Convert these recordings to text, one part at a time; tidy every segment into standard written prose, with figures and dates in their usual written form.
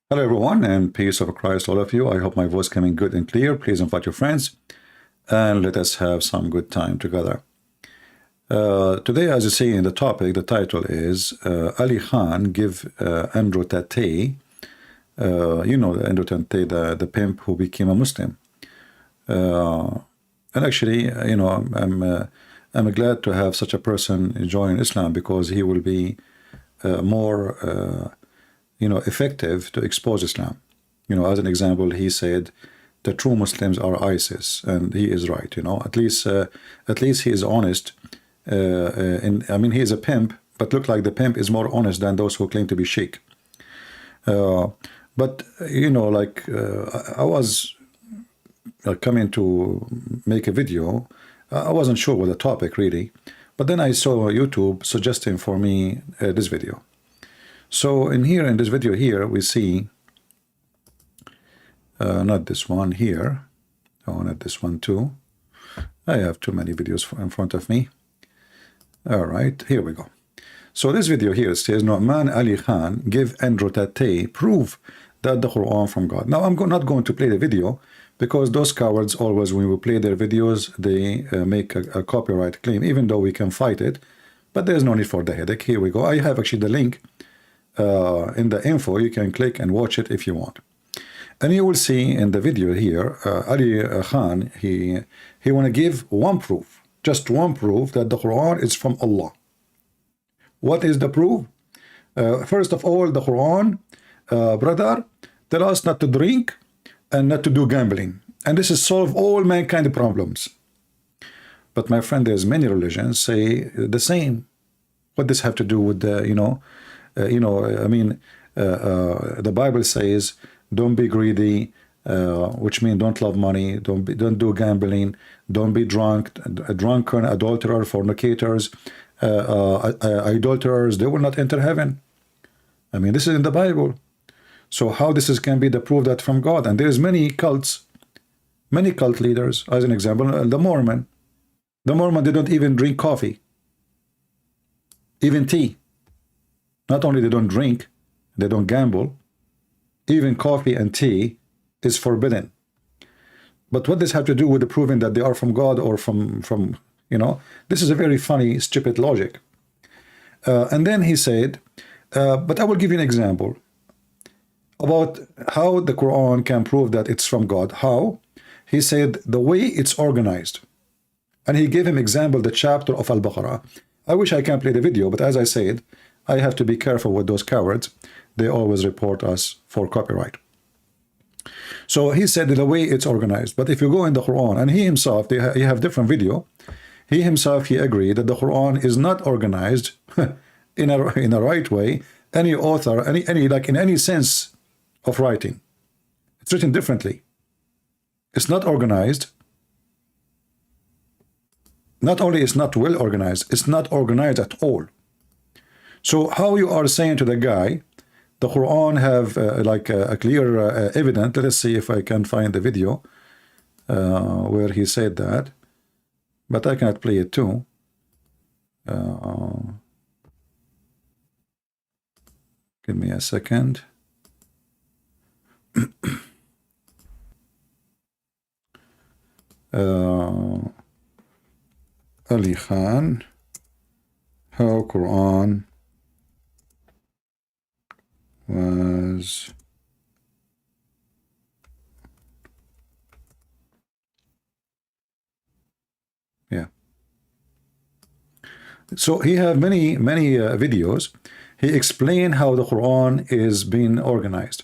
Hello everyone, and peace of Christ all of you. I hope my voice coming good and clear. Please invite your friends and let us have some good time together. Today, as you see in the topic, the title is Ali Khan give Andrew Tate, Andrew Tate, the pimp who became a Muslim. And actually, I'm glad to have such a person join Islam because he will be more effective to expose Islam. As an example, he said the true Muslims are ISIS, and he is right. At least he is honest. He is a pimp, but look like the pimp is more honest than those who claim to be sheikh. But I was coming to make a video. I wasn't sure what the topic really, but then I saw YouTube suggesting for me this video. So in this video here, we see, not this one here, not this one too. I have too many videos in front of me. All right, here we go. So this video here says, Nu'man Ali Khan give Andrew Tate prove that the Quran from God. Now, I'm not going to play the video because those cowards always, when we play their videos, they make a copyright claim, even though we can fight it. But there's no need for the headache. Here we go. I have actually the link in the info. You can click and watch it if you want. And you will see in the video here, Ali Khan, he want to give one proof, just one proof that the Quran is from Allah. What is the proof? First of all, the Quran, brother, tell us not to drink and not to do gambling. And this is solve all mankind problems. But my friend, there's many religions say the same. What does have to do with the, the Bible says, don't be greedy, which means don't love money, don't do gambling, don't be drunk, drunken, adulterer, fornicators, idolaters, they will not enter heaven. This is in the Bible. So how this can be the proof that from God? And there's many cults, many cult leaders, as an example, the Mormon. The Mormon, they don't even drink coffee, even tea. Not only they don't drink, they don't gamble, even coffee and tea is forbidden. But what does have to do with the proving that they are from God or from this is a very funny, stupid logic. And then he said, but I will give you an example about how the Quran can prove that it's from God. How? He said the way it's organized. And he gave him example, the chapter of Al-Baqarah. I wish I can play the video, but as I said, I have to be careful with those cowards. They always report us for copyright. So he said the way it's organized. But if you go in the Quran, and he himself, he have different video, he himself, he agreed that the Quran is not organized in a right way. Any author, like in any sense of writing, it's written differently. It's not organized. Not only it's not well organized, it's not organized at all. So how you are saying to the guy, the Quran have a clear evidence. Let us see if I can find the video where he said that, but I cannot play it too. Give me a second. Ali Khan, how Quran was so he have many videos. He explained how the Quran is being organized.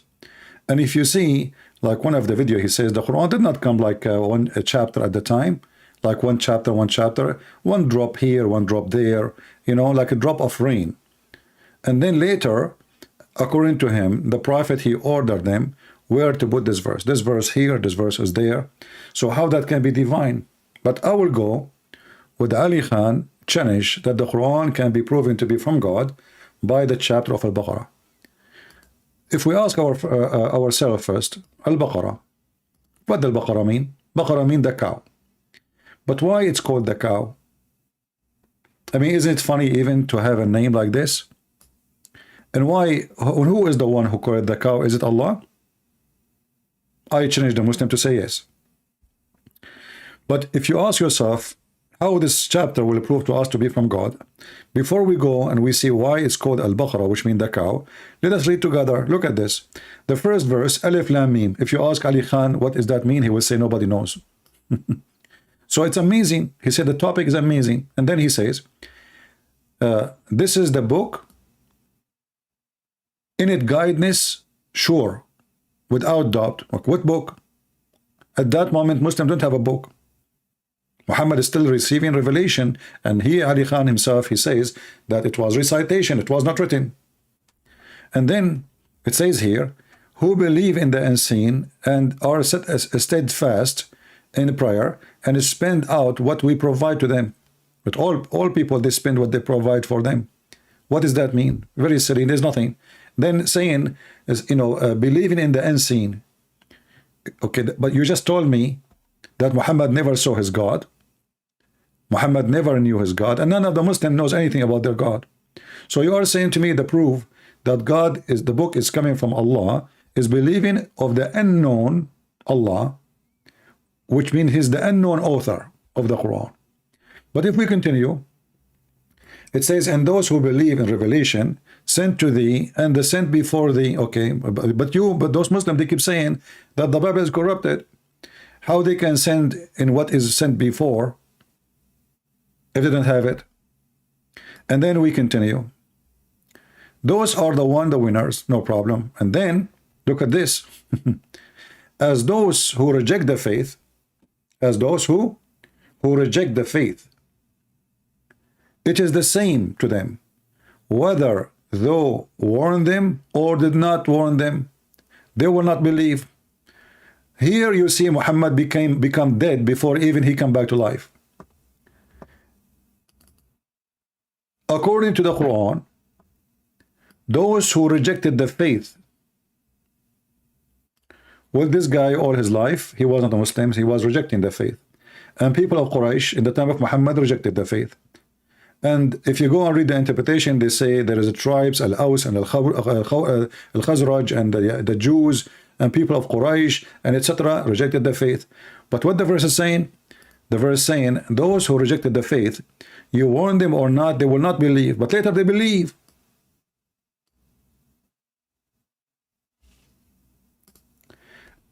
And if you see, like one of the video, he says the Quran did not come like one chapter at the time, like one chapter, one drop here, one drop there, like a drop of rain. And then later, according to him, the prophet, he ordered them where to put this verse here, this verse is there. So how that can be divine? But I will go with Ali Khan challenge that the Quran can be proven to be from God by the chapter of Al-Baqarah. If we ask ourselves first, Al-Baqarah, what does Al-Baqarah mean? Baqarah mean the cow. But why it's called the cow? Isn't it funny even to have a name like this? And why? Who is the one who created the cow? Is it Allah? I challenge the Muslim to say yes. But if you ask yourself how this chapter will prove to us to be from God, before we go and we see why it's called Al-Baqarah, which means the cow, let us read together. Look at this. The first verse, Alif Lam Mim. If you ask Ali Khan, what does that mean? He will say, nobody knows. So it's amazing. He said the topic is amazing. And then he says, this is the book. In it guidance, sure, without doubt. What book? At that moment, Muslims don't have a book. Muhammad is still receiving revelation, and he, Ali Khan himself, he says that it was recitation, it was not written. And then it says here, who believe in the unseen and are steadfast in prayer and spend out what we provide to them. But all people, they spend what they provide for them. What does that mean? Very silly, there's nothing. Then saying, is, believing in the unseen. Okay, but you just told me that Muhammad never saw his God. Muhammad never knew his God, and none of the Muslims knows anything about their God. So you are saying to me the proof that God is, the book is coming from Allah, is believing of the unknown Allah, which means he's the unknown author of the Quran. But if we continue, it says, and those who believe in revelation sent to thee and the sent before thee. Okay, but those Muslims, they keep saying that the Bible is corrupted. How they can send in what is sent before if they don't have it? And then we continue. Those are the winners, no problem. And then look at this. As those who reject the faith, as those who reject the faith, it is the same to them, whether thou warn them or did not warn them, they will not believe. Here you see Muhammad become dead before even he come back to life. According to the Quran, those who rejected the faith, well, this guy all his life, he wasn't a Muslim, he was rejecting the faith. And people of Quraysh in the time of Muhammad rejected the faith. And if you go and read the interpretation, they say there is a tribes, Al-Aus and Al-Khazraj and the Jews and people of Quraysh and etc. rejected the faith. But what the verse is saying? The verse is saying, those who rejected the faith, you warn them or not, they will not believe, but later they believe.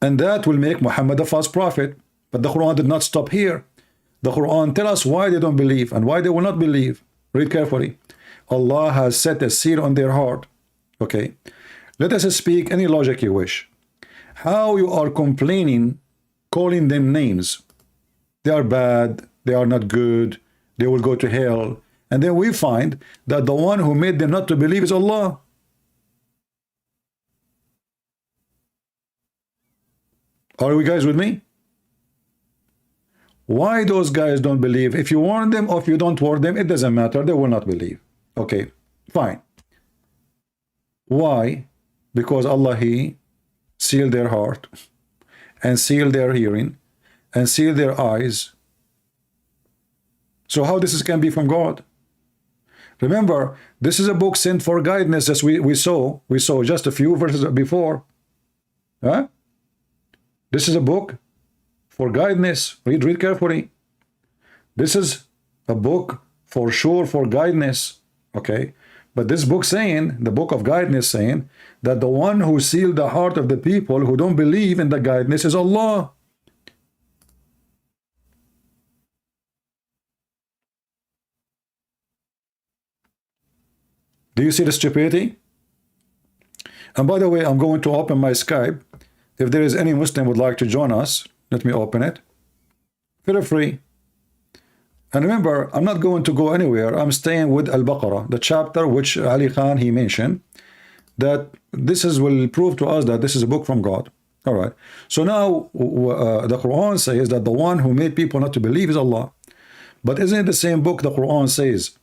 And that will make Muhammad a false prophet. But the Quran did not stop here. The Quran tells us why they don't believe and why they will not believe. Read carefully. Allah has set a seal on their heart. Okay. Let us speak any logic you wish. How you are complaining, calling them names. They are bad. They are not good. They will go to hell. And then we find that the one who made them not to believe is Allah. Are you guys with me? Why those guys don't believe? If you warn them or if you don't warn them, it doesn't matter. They will not believe. Okay, fine. Why? Because Allah, He sealed their heart and sealed their hearing and sealed their eyes. So how this can be from God? Remember, this is a book sent for guidance, as we saw just a few verses before. Huh? This is a book for guidance. Read carefully. This is a book for sure for guidance. Okay, but this book saying, the book of guidance saying, that the one who sealed the heart of the people who don't believe in the guidance is Allah. Do you see the stupidity? And by the way, I'm going to open my Skype. If there is any Muslim would like to join us, let me open it. Feel free. And remember, I'm not going to go anywhere. I'm staying with Al-Baqarah, the chapter which Ali Khan, he mentioned, that this will prove to us that this is a book from God. All right. So now the Quran says that the one who made people not to believe is Allah. But isn't it the same book the Quran says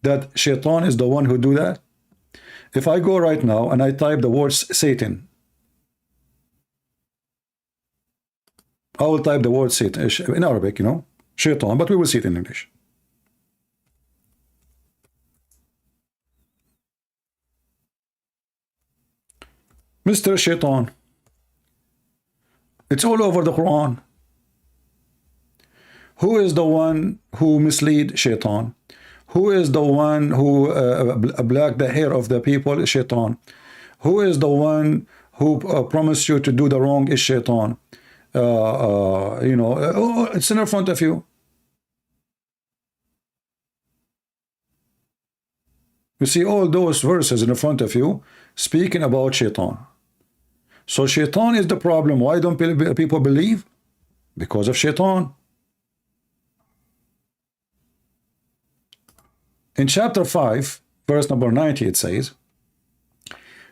that Shaitan is the one who do that? If I go right now and I type the words Satan, I will type the word Satan in Arabic, Shaitan, but we will see it in English. Mr. Shaitan. It's all over the Quran. Who is the one who mislead Shaitan? Who is the one who black the hair of the people? Shaitan. Who is the one who promised you to do the wrong? Is Shaitan. You know, it's in front of you. You see all those verses in front of you speaking about Shaitan. So Shaitan is the problem. Why don't people believe? Because of Shaitan. In chapter 5, verse number 90, it says,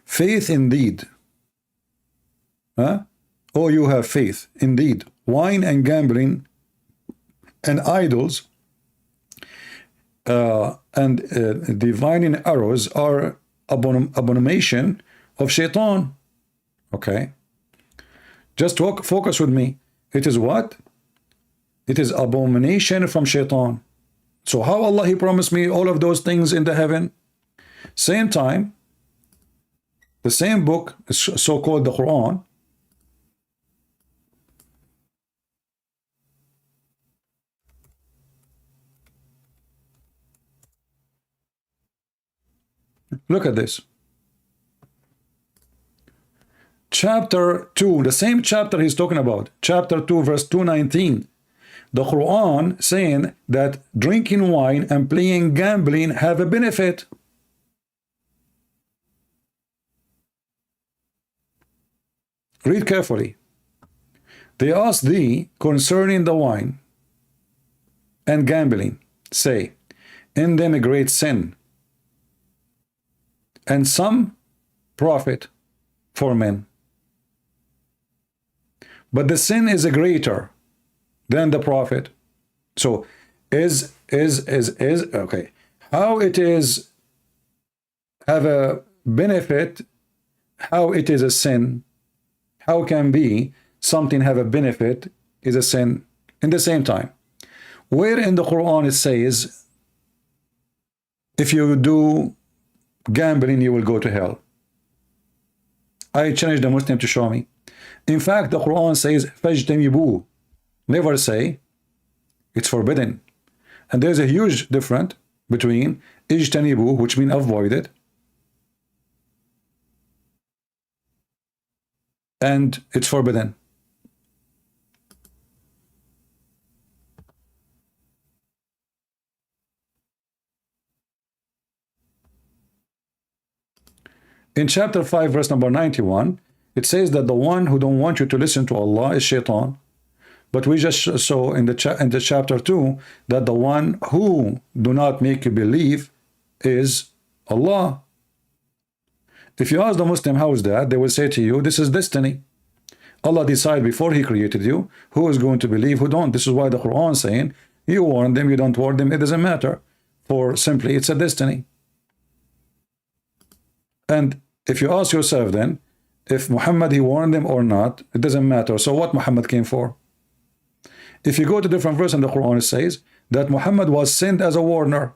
faith indeed. Oh, you have faith indeed. Wine and gambling and idols and divining arrows are abomination of Shaitan. Okay, just focus with me. It is what? It is abomination from Shaitan. So how Allah, He promised me all of those things in the heaven? Same time, the same book, so-called the Quran, look at this. Chapter 2, the same chapter he's talking about, chapter 2, verse 219. The Quran saying that drinking wine and playing gambling have a benefit. Read carefully. They ask thee concerning the wine and gambling, say, in them a great sin, and some profit for men. But the sin is a greater than the profit. So is okay. How it is have a benefit, how it is a sin, how can be something have a benefit is a sin in the same time? Where in the Quran it says if you do gambling you will go to hell? I challenge the Muslim to show me. In fact, the Quran says فَاجْتَنِبُوهُ. Never say it's forbidden. And there's a huge difference between ijtanibu, which means avoid it, and it's forbidden. In chapter 5, verse number 91, it says that the one who don't want you to listen to Allah is Shaitan. But we just saw in the chapter 2 that the one who do not make you believe is Allah. If you ask the Muslim how is that, they will say to you, this is destiny. Allah decided before He created you who is going to believe, who don't. This is why the Quran saying, you warn them, you don't warn them, it doesn't matter. For simply, it's a destiny. And if you ask yourself then, if Muhammad, he warned them or not, it doesn't matter. So what Muhammad came for? If you go to different verse in the Quran, it says that Muhammad was sent as a warner.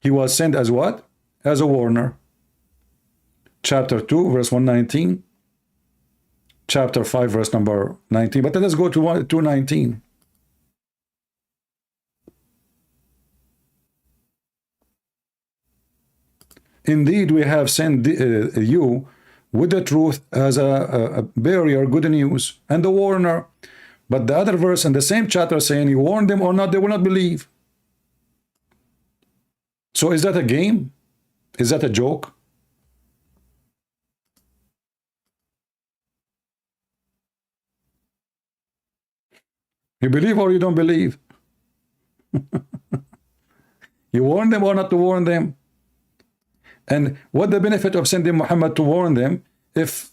He was sent as what? As a warner. Chapter 2, verse 119. Chapter 5, verse number 19. But let us go to 219. Indeed, we have sent you with the truth as a barrier, good news, and the warner. But the other verse in the same chapter saying, you warn them or not, they will not believe. So is that a game? Is that a joke? You believe or you don't believe? You warn them or not to warn them? And what the benefit of sending Muhammad to warn them if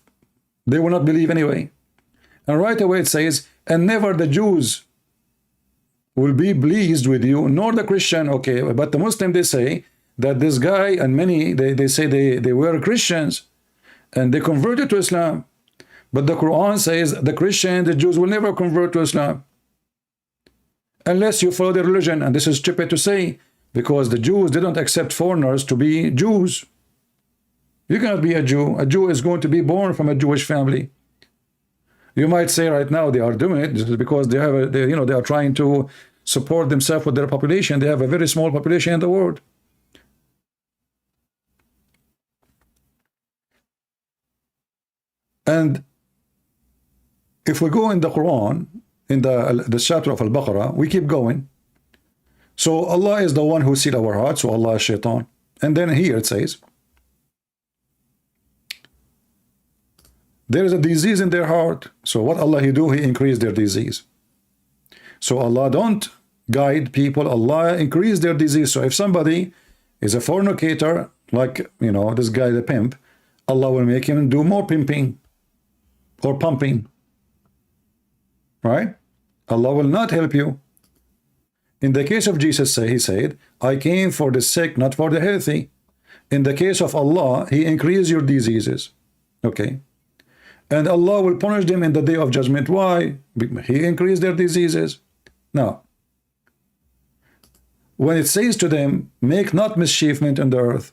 they will not believe anyway? And right away it says, and never the Jews will be pleased with you, nor the Christian. Okay, but the Muslim, they say that this guy and many, they say they were Christians and they converted to Islam. But the Quran says the Christian, the Jews will never convert to Islam unless you follow their religion. And this is stupid to say. because the Jews didn't accept foreigners to be Jews. You cannot be a Jew. A Jew is going to be born from a Jewish family. You might say right now they are doing it because they have they are trying to support themselves with their population. They have a very small population in the world. And if we go in the Quran, in the chapter of Al-Baqarah, we keep going. So Allah is the one who sees our hearts, so Allah is shaitan. And then here it says, there is a disease in their heart. So what Allah He do? He increase their disease. So Allah don't guide people. Allah increase their disease. So if somebody is a fornicator, like, this guy, the pimp, Allah will make him do more pimping or pumping. Right? Allah will not help you. In the case of Jesus, He said, I came for the sick, not for the healthy. In the case of Allah, He increased your diseases. Okay. And Allah will punish them in the day of judgment. Why? He increased their diseases. Now, when it says to them, make not mischievement on the earth,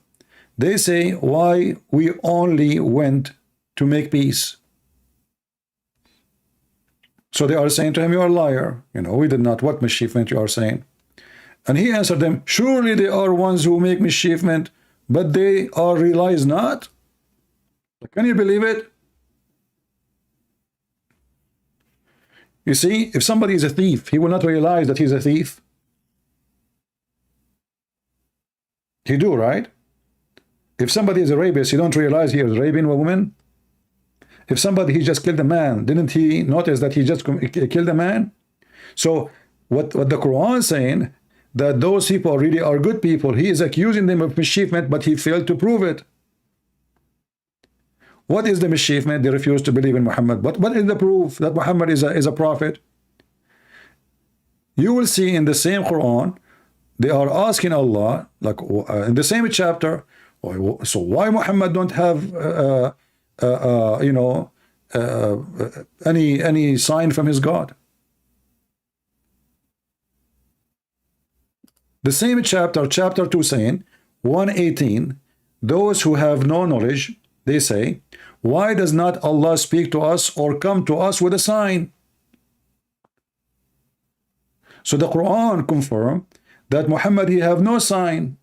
they say, why we only went to make peace. So they are saying to him, you are a liar. We did not. What mischievement you are saying? And he answered them, surely they are ones who make mischievement, but they are realize not. Can you believe it? You see, if somebody is a thief, he will not realize that he's a thief. He do, right? If somebody is a rapist, he don't realize he is raping a woman. If somebody, he just killed a man, didn't he notice that he just killed a man? So what the Quran is saying, that those people really are good people. He is accusing them of mischievement, but he failed to prove it. What is the mischievement? They refuse to believe in Muhammad. But what is the proof that Muhammad is a prophet? You will see in the same Quran, they are asking Allah, like in the same chapter, so why Muhammad don't have any sign from his God? The same chapter 2 saying, 118, those who have no knowledge, they say, why does not Allah speak to us or come to us with a sign? So the Quran confirm that Muhammad, he have no sign.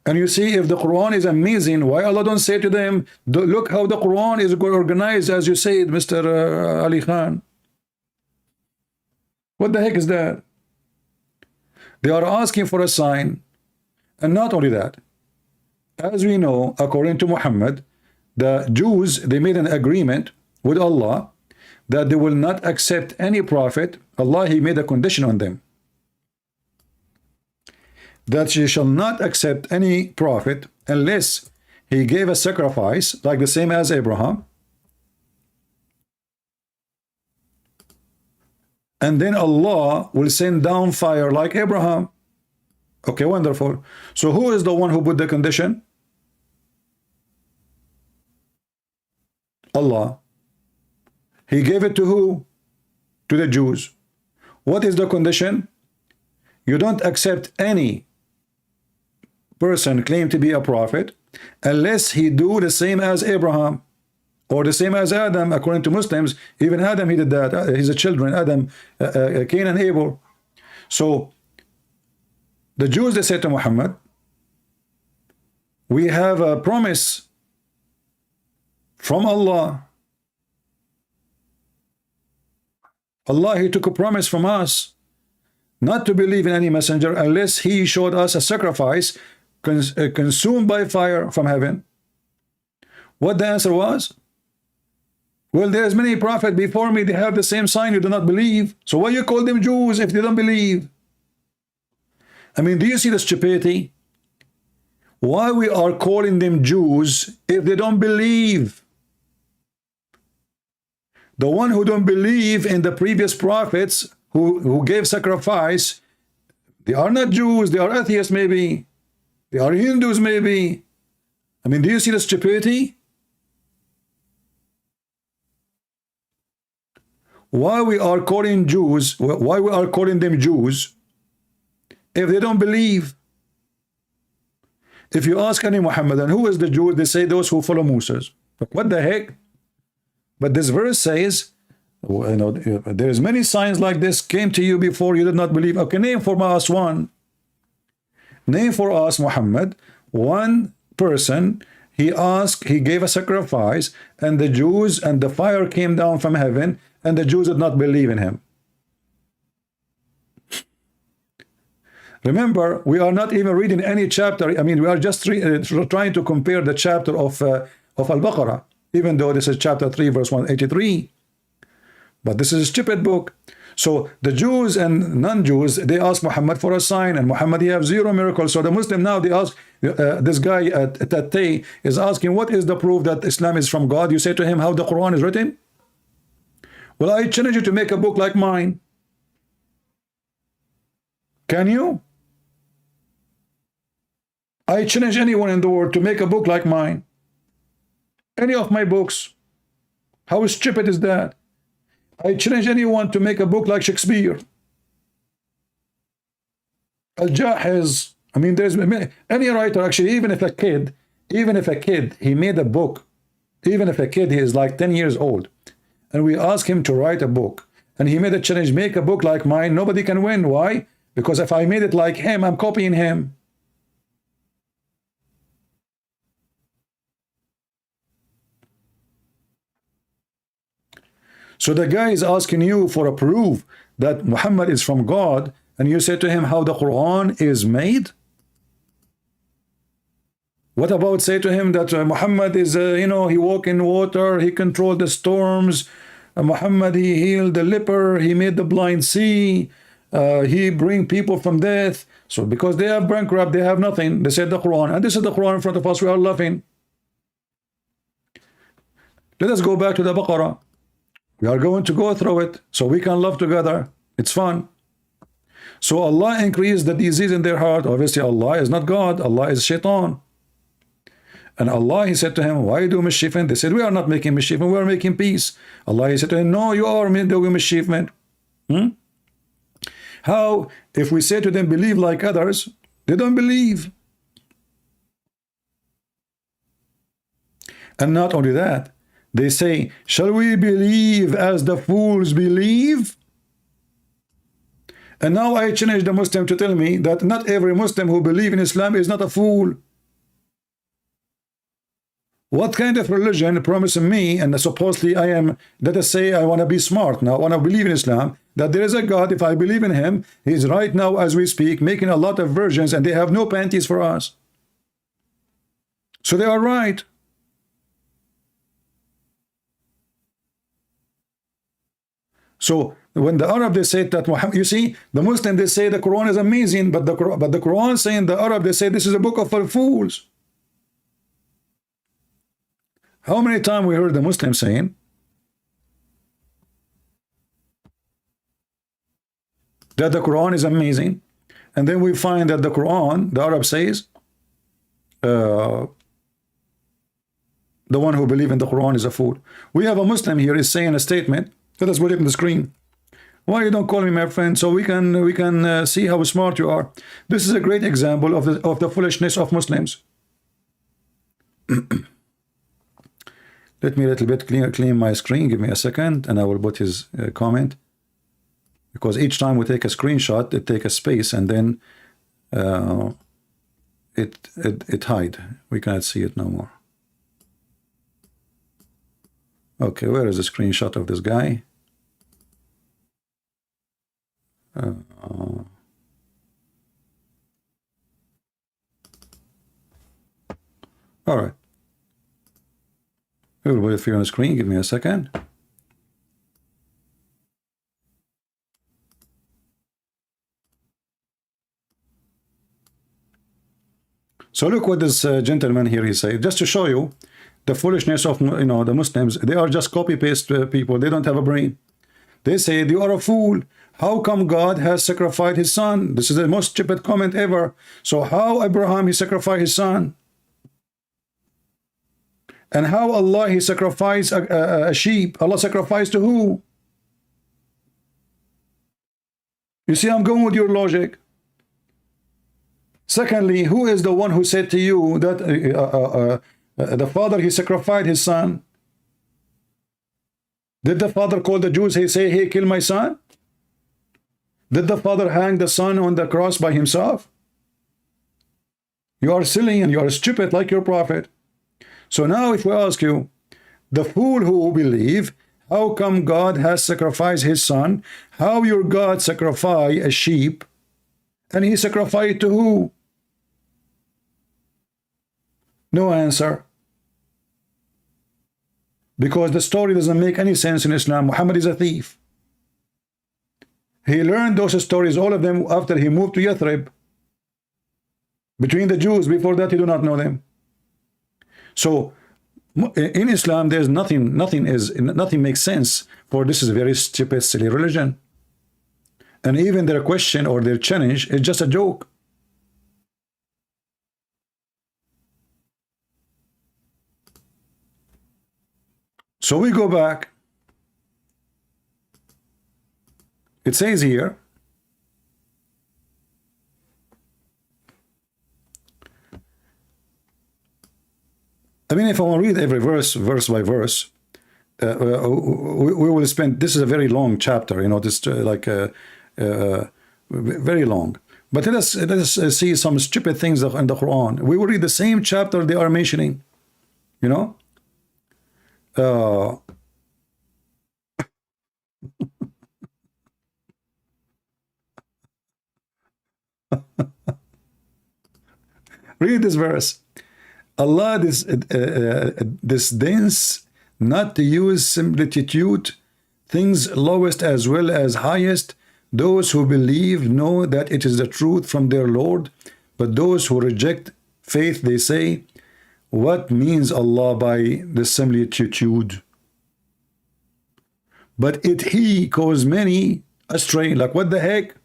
And you see, if the Quran is amazing, why Allah don't say to them, look how the Quran is organized, as you said, Mr. Ali Khan. What the heck is that? They are asking for a sign. And not only that, as we know, according to Muhammad, the Jews, they made an agreement with Allah that they will not accept any prophet. Allah, He made a condition on them, that she shall not accept any prophet unless he gave a sacrifice, like the same as Abraham. And then Allah will send down fire like Abraham. Okay, wonderful. So who is the one who put the condition? Allah. He gave it to who? To the Jews. What is the condition? You don't accept any person claim to be a prophet unless he do the same as Abraham or the same as Adam. According to Muslims, even Adam, he did that. His children, Adam, Cain and Abel. So the Jews, they said to Muhammad, we have a promise from Allah. Allah, He took a promise from us not to believe in any messenger unless He showed us a sacrifice consumed by fire from heaven. What the answer was? Well, there's many prophets before me, they have the same sign, you do not believe. So why you call them Jews if they don't believe? I mean, do you see the stupidity? Why we are calling them Jews if they don't believe? The one who don't believe in the previous prophets who gave sacrifice, they are not Jews, they are atheists maybe. They are Hindus maybe. I mean, do you see the stupidity? Why we are calling Jews, why we are calling them Jews if they don't believe? If you ask any Muhammadan, who is the Jew? They say those who follow Moses. What the heck? But this verse says, you know, there's many signs like this came to you before, you did not believe. Okay, name for us one. Name for us, Muhammad, one person. He asked, he gave a sacrifice, and the Jews, and the fire came down from heaven, and the Jews did not believe in him. Remember, we are not even reading any chapter. I mean, we are just trying to compare the chapter of Al-Baqarah, even though this is chapter 3, verse 183. But this is a stupid book. So the Jews and non-Jews, they ask Muhammad for a sign, and Muhammad, he have zero miracles. So the Muslim now, they ask, this guy Tattay is asking, what is the proof that Islam is from God? You say to him, how the Quran is written? Well, I challenge you to make a book like mine. Can you? I challenge anyone in the world to make a book like mine. Any of my books. How stupid is that? I challenge anyone to make a book like Shakespeare. Al-Jahiz. I mean, there's any writer, actually, even if a kid, he made a book, even if a kid, he is like 10 years old, and we ask him to write a book, and he made a challenge, make a book like mine, nobody can win. Why? Because if I made it like him, I'm copying him. So the guy is asking you for a proof that Muhammad is from God, and you say to him how the Quran is made? What about say to him that Muhammad is, you know, he walked in water, he controlled the storms, Muhammad, he healed the leper, he made the blind see, he bring people from death. So because they have bankrupt, they have nothing, they said the Quran, and this is the Quran in front of us, we are laughing. Let us go back to the Baqarah. We are going to go through it so we can love together. It's fun. So Allah increased the disease in their heart. Obviously Allah is not God, Allah is Shaitan. And Allah, he said to him, why do mischievement? They said, we are not making mischievement, we are making peace. Allah, he said to him, no, you are doing mischievement. How, if we say to them, believe like others, they don't believe. And not only that, they say, shall we believe as the fools believe? And now I challenge the Muslim to tell me that not every Muslim who believes in Islam is not a fool. What kind of religion promising me, and supposedly I am, let us say I want to be smart now, I want to believe in Islam, that there is a God, if I believe in him, he is right now as we speak making a lot of virgins and they have no panties for us. So they are right. So when the Arab, they say that Muhammad, you see, the Muslim, they say the Quran is amazing, but the Quran saying the Arab, they say this is a book of fools. How many times we heard the Muslim saying that the Quran is amazing, and then we find that the Quran, the Arab says, the one who believes in the Quran is a fool. We have a Muslim here is saying a statement. Let us put it on the screen. Why you don't call me my friend, so we can see how smart you are. This is a great example of the foolishness of Muslims. Let me a little bit clean my screen. Give me a second, and I will put his comment. Because each time we take a screenshot, it take a space, and then it hide. We cannot see it no more. Okay, where is the screenshot of this guy? All right. It will wait for you on the screen. Give me a second. So look what this gentleman here he said, just to show you the foolishness of, you know, the Muslims. They are just copy-paste people. They don't have a brain. They say, you are a fool. How come God has sacrificed his son? This is the most stupid comment ever. So how Abraham, he sacrificed his son? And how Allah, he sacrificed a sheep? Allah sacrificed to who? You see, I'm going with your logic. Secondly, who is the one who said to you that the father, he sacrificed his son? Did the father call the Jews, he say, hey, kill my son? Did the father hang the son on the cross by himself? You are silly and you are stupid like your prophet. So now if we ask you, the fool who believe, how come God has sacrificed his son? How your God sacrifice a sheep? And he sacrificed to who? No answer. Because the story doesn't make any sense in Islam. Muhammad is a thief. He learned those stories, all of them, after he moved to Yathrib. Between the Jews, before that he do not know them. So in Islam there's nothing makes sense, for this is a very stupid, silly religion. And even their question or their challenge is just a joke. So we go back. It says here, I mean, if I want to read every verse by verse, we will spend, this is a very long chapter, you know, this very long. But let us see some stupid things in the Quran. We will read the same chapter they are mentioning, you know. Read this verse. Allah disdains not to use similitude, things lowest as well as highest. Those who believe know that it is the truth from their Lord, but those who reject faith, they say, what means Allah by the similitude? But he caused many astray. Like, what the heck?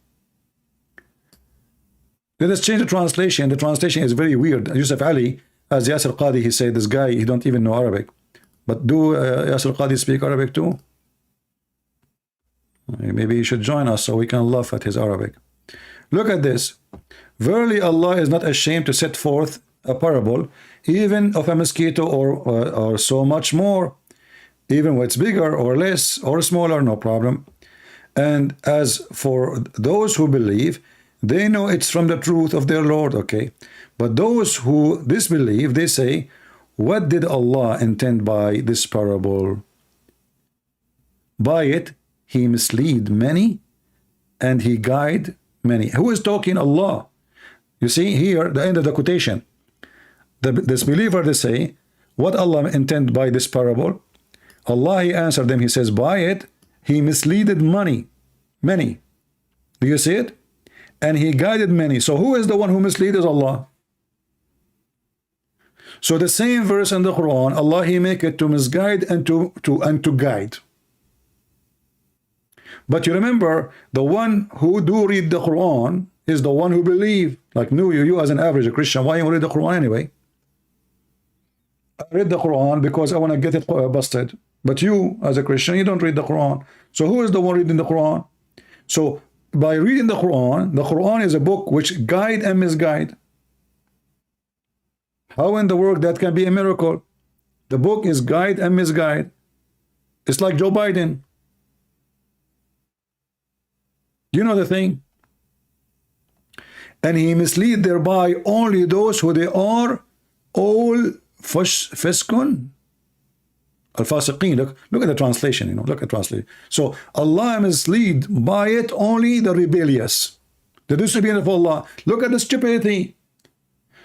Let us change the translation. The translation is very weird. Yusuf Ali, as Yasir Qadi, he said, this guy, he don't even know Arabic. But do Yasir Qadi speak Arabic too? Maybe he should join us so we can laugh at his Arabic. Look at this. Verily Allah is not ashamed to set forth a parable, even of a mosquito or so much more, even when it's bigger or less or smaller, no problem. And as for those who believe, they know it's from the truth of their Lord, okay? But those who disbelieve, they say, what did Allah intend by this parable? By it, he misled many, and he guided many. Who is talking? Allah. You see here, the end of the quotation. The disbeliever, they say, what Allah intend by this parable? Allah, he answered them, he says, by it, he misled many. Do you see it? And he guided many. So who is the one who misleads? Allah. So the same verse in the Quran, Allah, he make it to misguide and to guide. But you remember, the one who do read the Quran is the one who believe. Like you as an average Christian, why you read the Quran anyway? I read the Quran because I want to get it busted. But you as a Christian, you don't read the Quran. So who is the one reading the Quran? So by reading the Quran is a book which guide and misguide. How in the world that can be a miracle? The book is guide and misguide. It's like Joe Biden. You know the thing? And he mislead thereby only those who they are all fiskun. Al-fasiqeen. Look at the translation, you know, look at translation. So Allah mislead by it only the rebellious, the disobedient of Allah. Look at the stupidity.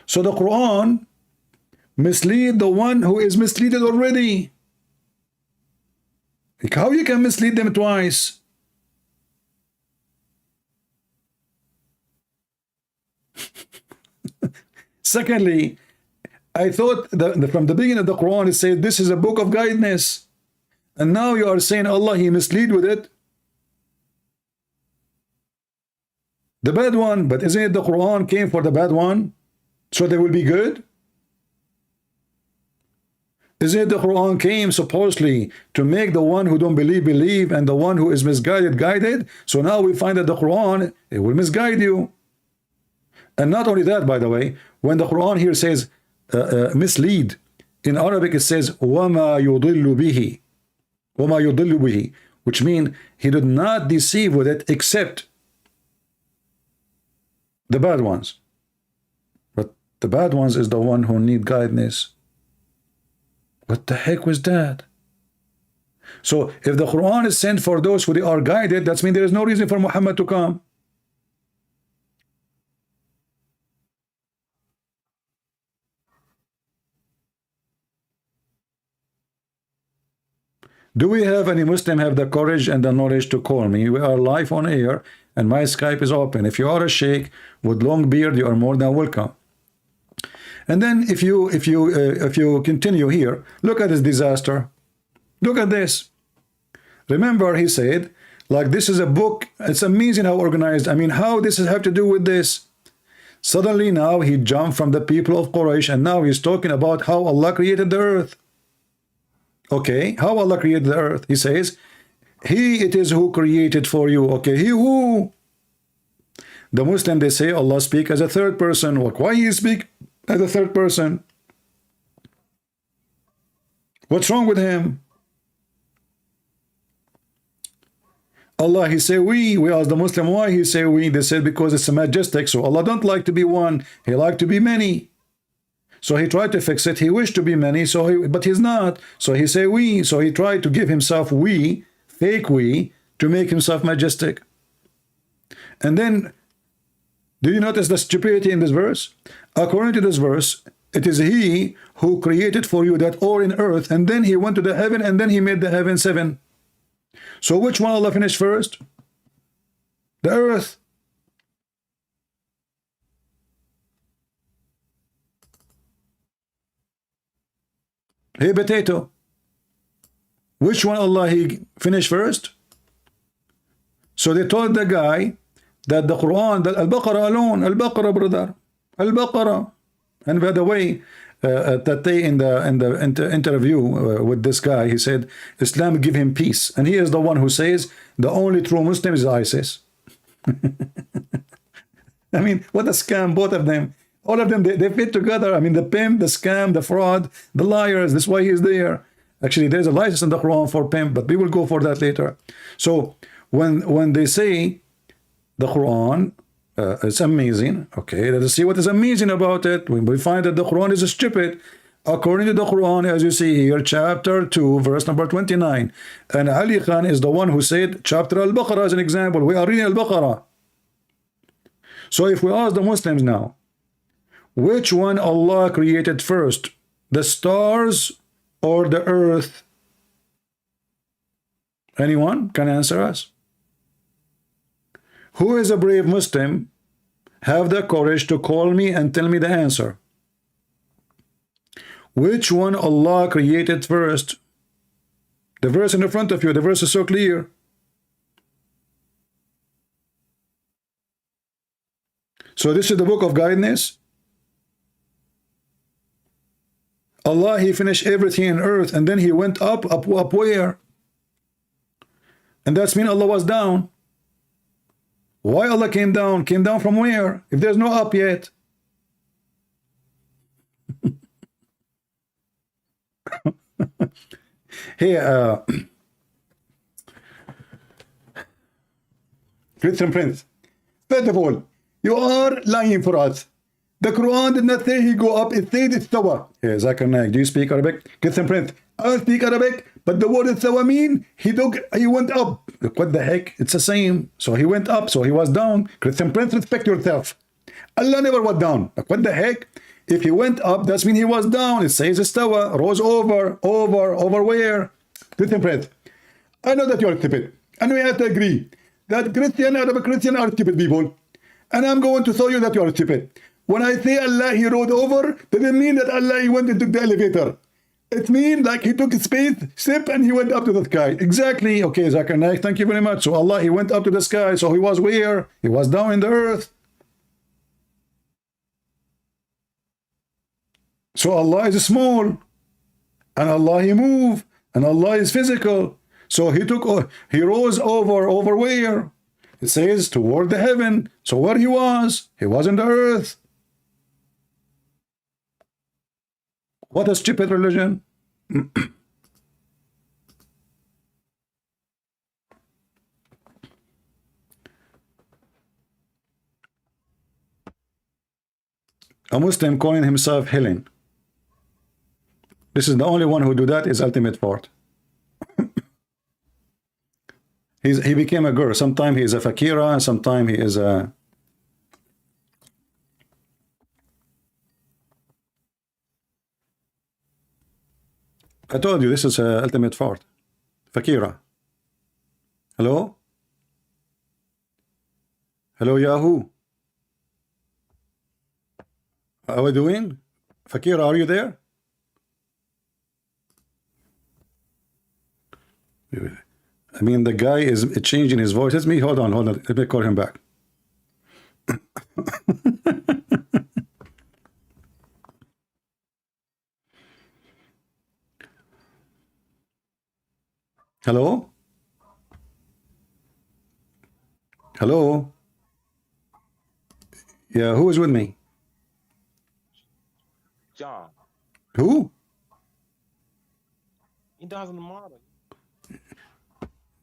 So the Quran mislead the one who is misleaded already. Like, how you can mislead them twice? Secondly, I thought that from the beginning of the Quran it said this is a book of guidance, and now you are saying Allah he mislead with it. The bad one, but isn't it the Quran came for the bad one, so they will be good? Isn't it the Quran came supposedly to make the one who don't believe, and the one who is misguided guided? So now we find that the Quran, it will misguide you. And not only that, by the way, when the Quran here says mislead, in Arabic it says وَمَا يُضِلُّ بِهِ, وَمَا يُضِلُّ بِهِ, which means he did not deceive with it except the bad ones. But the bad ones is the one who need guidance. What the heck was that? So if the Quran is sent for those who are guided, that means there is no reason for Muhammad to come. Do we have any Muslim have the courage and the knowledge to call me? We are live on air and my Skype is open. If you are a sheikh with long beard, you are more than welcome. And then if you continue here, look at this disaster. Look at this. Remember, he said, like, this is a book. It's amazing how organized. I mean, how this have to do with this? Suddenly now he jumped from the people of Quraysh and now he's talking about how Allah created the earth. Okay, how Allah created the earth? He says, He it is who created for you. Okay, He who? The Muslim, they say Allah speak as a third person. Why He speak as a third person? What's wrong with Him? Allah, He say we ask the Muslim why He say we. They said because it's majestic. So Allah don't like to be one. He like to be many. So he tried to fix it. He wished to be many, but he's not. So he say we. So he tried to give himself we, fake we, to make himself majestic. And then, do you notice the stupidity in this verse? According to this verse, it is He who created for you that all in earth, and then He went to the heaven, and then He made the heaven 7. So which one Allah finished first? The earth. Hey, potato. Which one Allah He finished first? So they told the guy that the Quran, that Al-Baqarah alone, Al-Baqarah, brother, Al-Baqarah. And by the way, that day in the interview with this guy, he said, Islam give him peace. And he is the one who says the only true Muslim is ISIS. I mean, what a scam, both of them. All of them, they fit together. I mean, the pimp, the scam, the fraud, the liars. That's why he's there. Actually, there's a license in the Quran for pimp, but we will go for that later. So when they say the Quran, it's amazing. Okay, let us see what is amazing about it. We find that the Quran is stupid. According to the Quran, as you see here, chapter 2, verse number 29. And Ali Khan is the one who said, chapter Al-Baqarah as an example. We are reading Al-Baqarah. So if we ask the Muslims now, which one Allah created first, the stars or the earth? Anyone can answer us? Who is a brave Muslim? Have the courage to call me and tell me the answer. Which one Allah created first? The verse in the front of you, the verse is so clear. So this is the book of guidance. Allah, He finished everything in earth, and then He went up where? And that's mean Allah was down. Why Allah came down? Came down from where? If there's no up yet. Hey, Christian Prince, first of all, you are lying for us. The Quran did not say He go up, it said istawa. Hey, Zakir Naik, do you speak Arabic? Christian Prince, I speak Arabic, but the word istawa mean he went up. Look, what the heck? It's the same. So He went up, so He was down. Christian Prince, respect yourself. Allah never was down. Like, what the heck? If He went up, that means He was down. It says istawa, rose over where? Christian Prince, I know that you are stupid, and we have to agree that Arab Christian are stupid people. And I'm going to show you that you are stupid. When I say Allah, He rode over, doesn't mean that Allah, He went and took the elevator. It means like He took a step and He went up to the sky. Exactly. Okay, Zakir Naik, thank you very much. So Allah, He went up to the sky. So He was where? He was down in the earth. So Allah is small. And Allah, He move. And Allah is physical. So He rose over where? It says toward the heaven. So where he was in the earth. What a stupid religion. A Muslim calling himself Helen. This is the only one who do that is Ultimate Fort. He became a girl. Sometimes he is a fakira, and sometimes he is a... I told you this is Ultimate Fort. Fakira. Hello? Hello, Yahoo. How are we doing? Fakira, are you there? I mean, the guy is changing his voice. It's me. Hold on. Let me call him back. Hello? Hello? Yeah, who is with me? John. Who? It doesn't matter.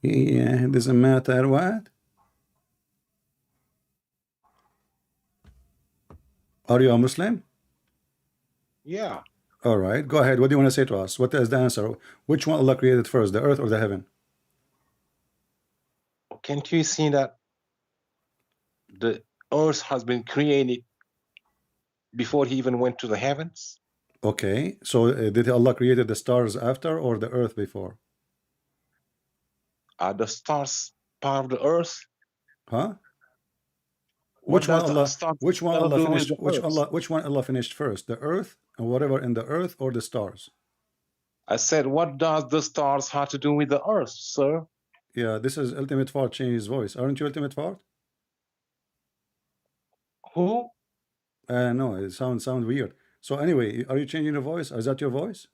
Yeah, it doesn't matter what? Are you a Muslim? Yeah. All right, go ahead. What do you want to say to us? What is the answer? Which one Allah created first, the earth or the heaven? Can't you see that the earth has been created before he even went to the heavens? Okay, so did Allah created the stars after or the earth before? Are the stars part of the earth? Huh? Which one Allah finished? Which one Allah finished first? The earth and whatever in the earth, or the stars? I said, what does the stars have to do with the earth, sir? Yeah, this is Ultimate Fart changing his voice. Aren't you Ultimate Fart? Who? No, it sounds weird. So anyway, are you changing your voice? Is that your voice?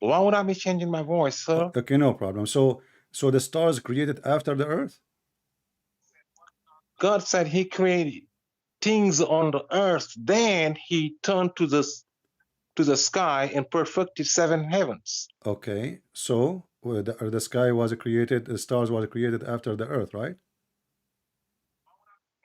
Why would I be changing my voice, sir? Okay, no problem. So the stars created after the earth? God said he created things on the earth, then he turned to the sky and perfected 7 heavens. Okay, so the sky was created, the stars was created after the earth, right?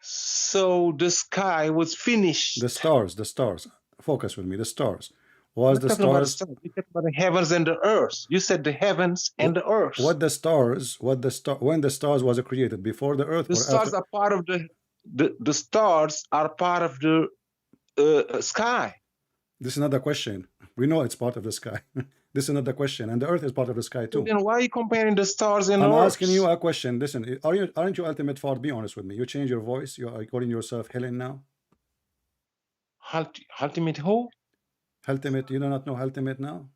So the sky was finished. The stars. Focus with me. The stars. Was the stars? You talked about the heavens and the earth. You said the heavens and the earth. When the stars was created, before the earth the or stars after? Are part of the stars are part of the sky. This is not the question. We know it's part of the sky. This is not the question, and the earth is part of the sky too. So then why are you comparing the stars and I'm the earth? asking you a question. Listen, aren't you Ultimate Fart? Be honest with me. You change your voice. You are calling yourself Helen now. Ultimate who? Ultimate. You do not know Ultimate now.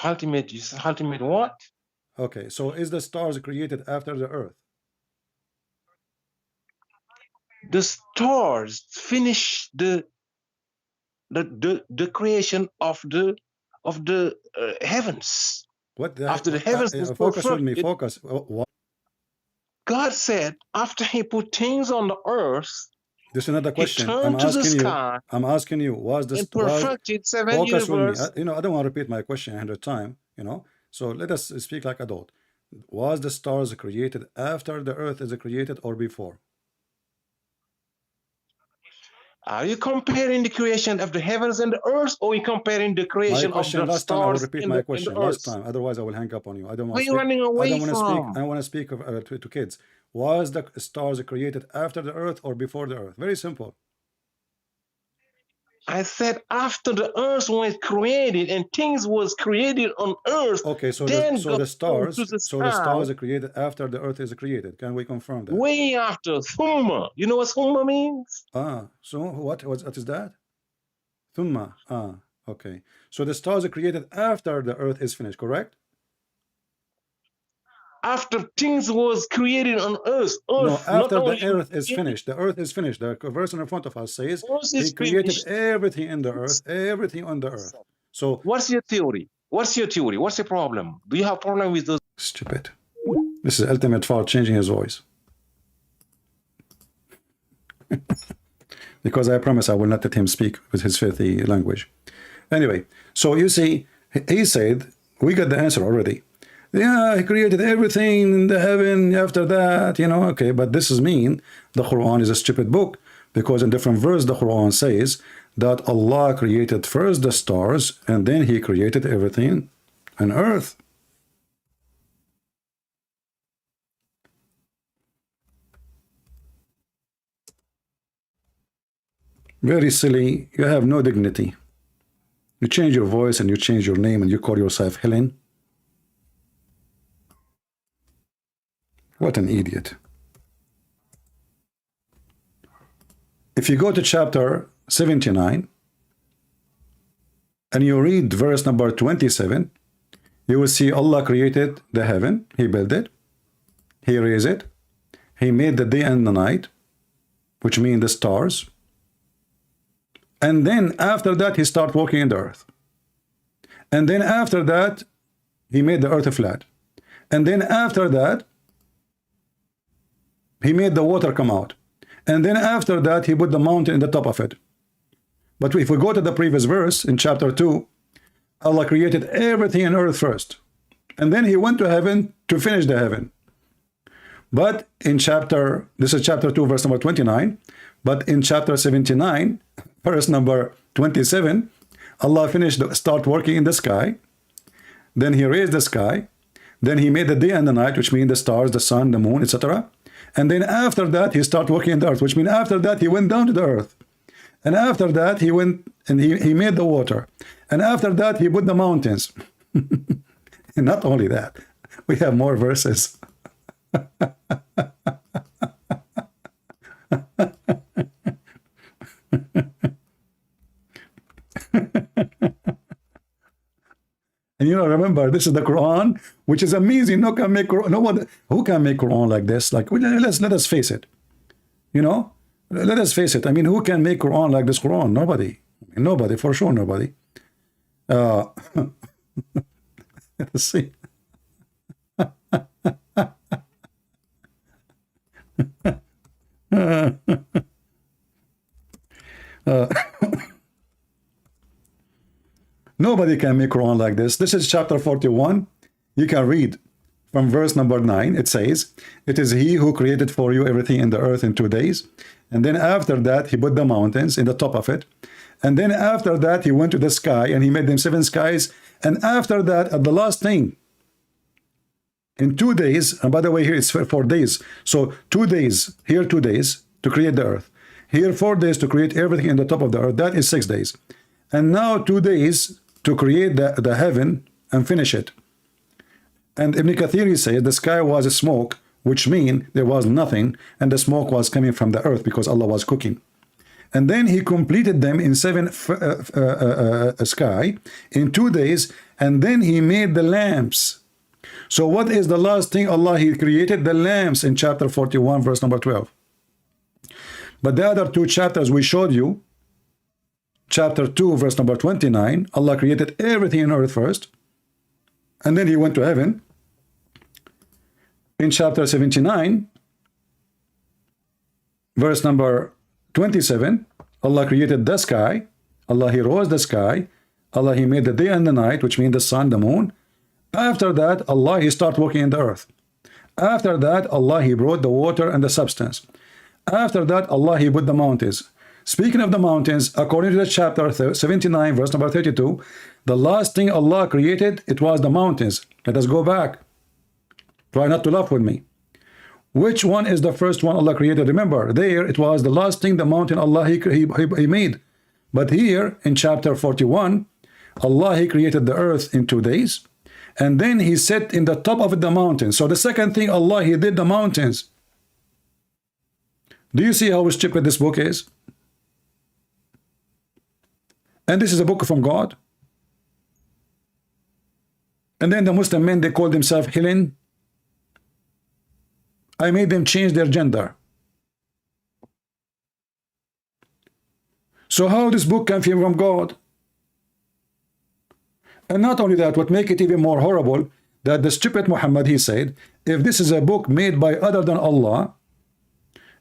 Ultimate. You said ultimate what? Okay, so is the stars created after the earth? The stars finish the creation of the heavens. What the after the heavens was focus perfect, with me. Focus. God said after he put things on the earth, this is another question. He turned to the sky. I'm asking you. Was the perfected 7 focus universe. with me? I don't want to repeat my question 100 times. So let us speak like adult. Was the stars created after the earth is created or before? Are you comparing the creation of the heavens and the earth, or are you comparing the creation of the last stars? Time I will repeat my question last time. Otherwise, I will hang up on you. I don't want to speak. Where are you running away from? I want to speak to kids. Was the stars created after the earth or before the earth? Very simple. I said after the earth was created and things was created on earth. Okay, so the stars are created after the earth is created. Can we confirm that? Way after. Thumma. You know what thumma means? So what is that? Thumma. Okay. So the stars are created after the earth is finished, correct? After things was created on earth. No, after the earth is finished. The earth is finished. The verse in front of us says he created everything in the earth, everything on the earth. So what's your theory? What's your theory? What's your problem? Do you have problem with those? Stupid. This is ultimate fault, changing his voice. Because I promise I will not let him speak with his filthy language. Anyway, so you see, he said, we got the answer already. Yeah, he created everything in the heaven after that, you know, okay, but this is mean the Quran is a stupid book, because in different verse the Quran says that Allah created first the stars and then he created everything on earth. Very silly. You have no dignity. You change your voice and you change your name and you call yourself Helen. What an idiot. If you go to chapter 79 and you read verse number 27, you will see Allah created the heaven. He built it. He raised it. He made the day and the night, which mean the stars. And then after that, he started working in the earth. And then after that, he made the earth flat. And then after that, he made the water come out. And then after that, he put the mountain in the top of it. But if we go to the previous verse in chapter 2, Allah created everything on earth first. And then he went to heaven to finish the heaven. But in this is chapter 2, verse number 29. But in chapter 79, verse number 27, Allah start working in the sky. Then he raised the sky. Then he made the day and the night, which mean the stars, the sun, the moon, etc. And then after that, he started working in the earth, which means after that, he went down to the earth. And after that, he went and he made the water. And after that, he put the mountains. And not only that, we have more verses. And you know, remember, this is the Quran, which is amazing. No can make Quran, who can make Quran like this? Like, let us face it. You know, let us face it. I mean, who can make Quran like this Quran? Nobody. Nobody, for sure, nobody. Let's see. Nobody can make Quran like this. This is chapter 41. You can read from verse number 9. It says, it is he who created for you everything in the earth in 2 days. And then after that, he put the mountains in the top of it. And then after that, he went to the sky and he made them 7 skies. And after that, at the last thing, in 2 days, and by the way, here it's 4 days. So 2 days, here 2 days to create the earth. Here 4 days to create everything in the top of the earth. That is 6 days. And now 2 days to create the heaven and finish it. And Ibn Kathir says the sky was a smoke, which means there was nothing, and the smoke was coming from the earth because Allah was cooking. And then he completed them in 7 sky in 2 days, and then he made the lamps. So what is the last thing Allah he created? The lamps in chapter 41, verse number 12. But the other 2 chapters we showed you, chapter 2, verse number 29, Allah created everything on earth first, and then he went to heaven. In chapter 79, verse number 27, Allah created the sky. Allah he rose the sky. Allah he made the day and the night, which means the sun, the moon. After that, Allah he started working in the earth. After that, Allah he brought the water and the substance. After that, Allah he put the mountains. Speaking of the mountains, according to the chapter 79, verse number 32, the last thing Allah created, it was the mountains. Let us go back. Try not to laugh with me. Which one is the first one Allah created? Remember, there it was the last thing, the mountain Allah he made. But here in chapter 41, Allah he created the earth in 2 days. And then he set in the top of the mountain. So the second thing Allah he did the mountains. Do you see how stupid this book is? And this is a book from God. And then the Muslim men, they call themselves Helen. I made them change their gender. So how this book can come from God? And not only that, what make it even more horrible, that the stupid Muhammad, he said, if this is a book made by other than Allah,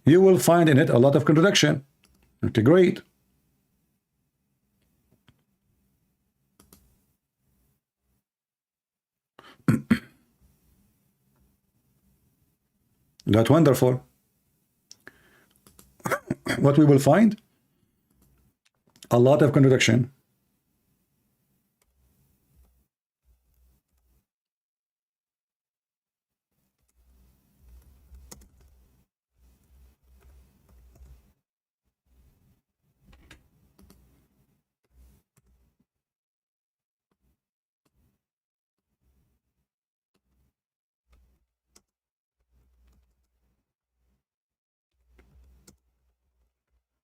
you will find in it a lot of contradiction. Okay, great. That's wonderful. What we will find? A lot of contradiction.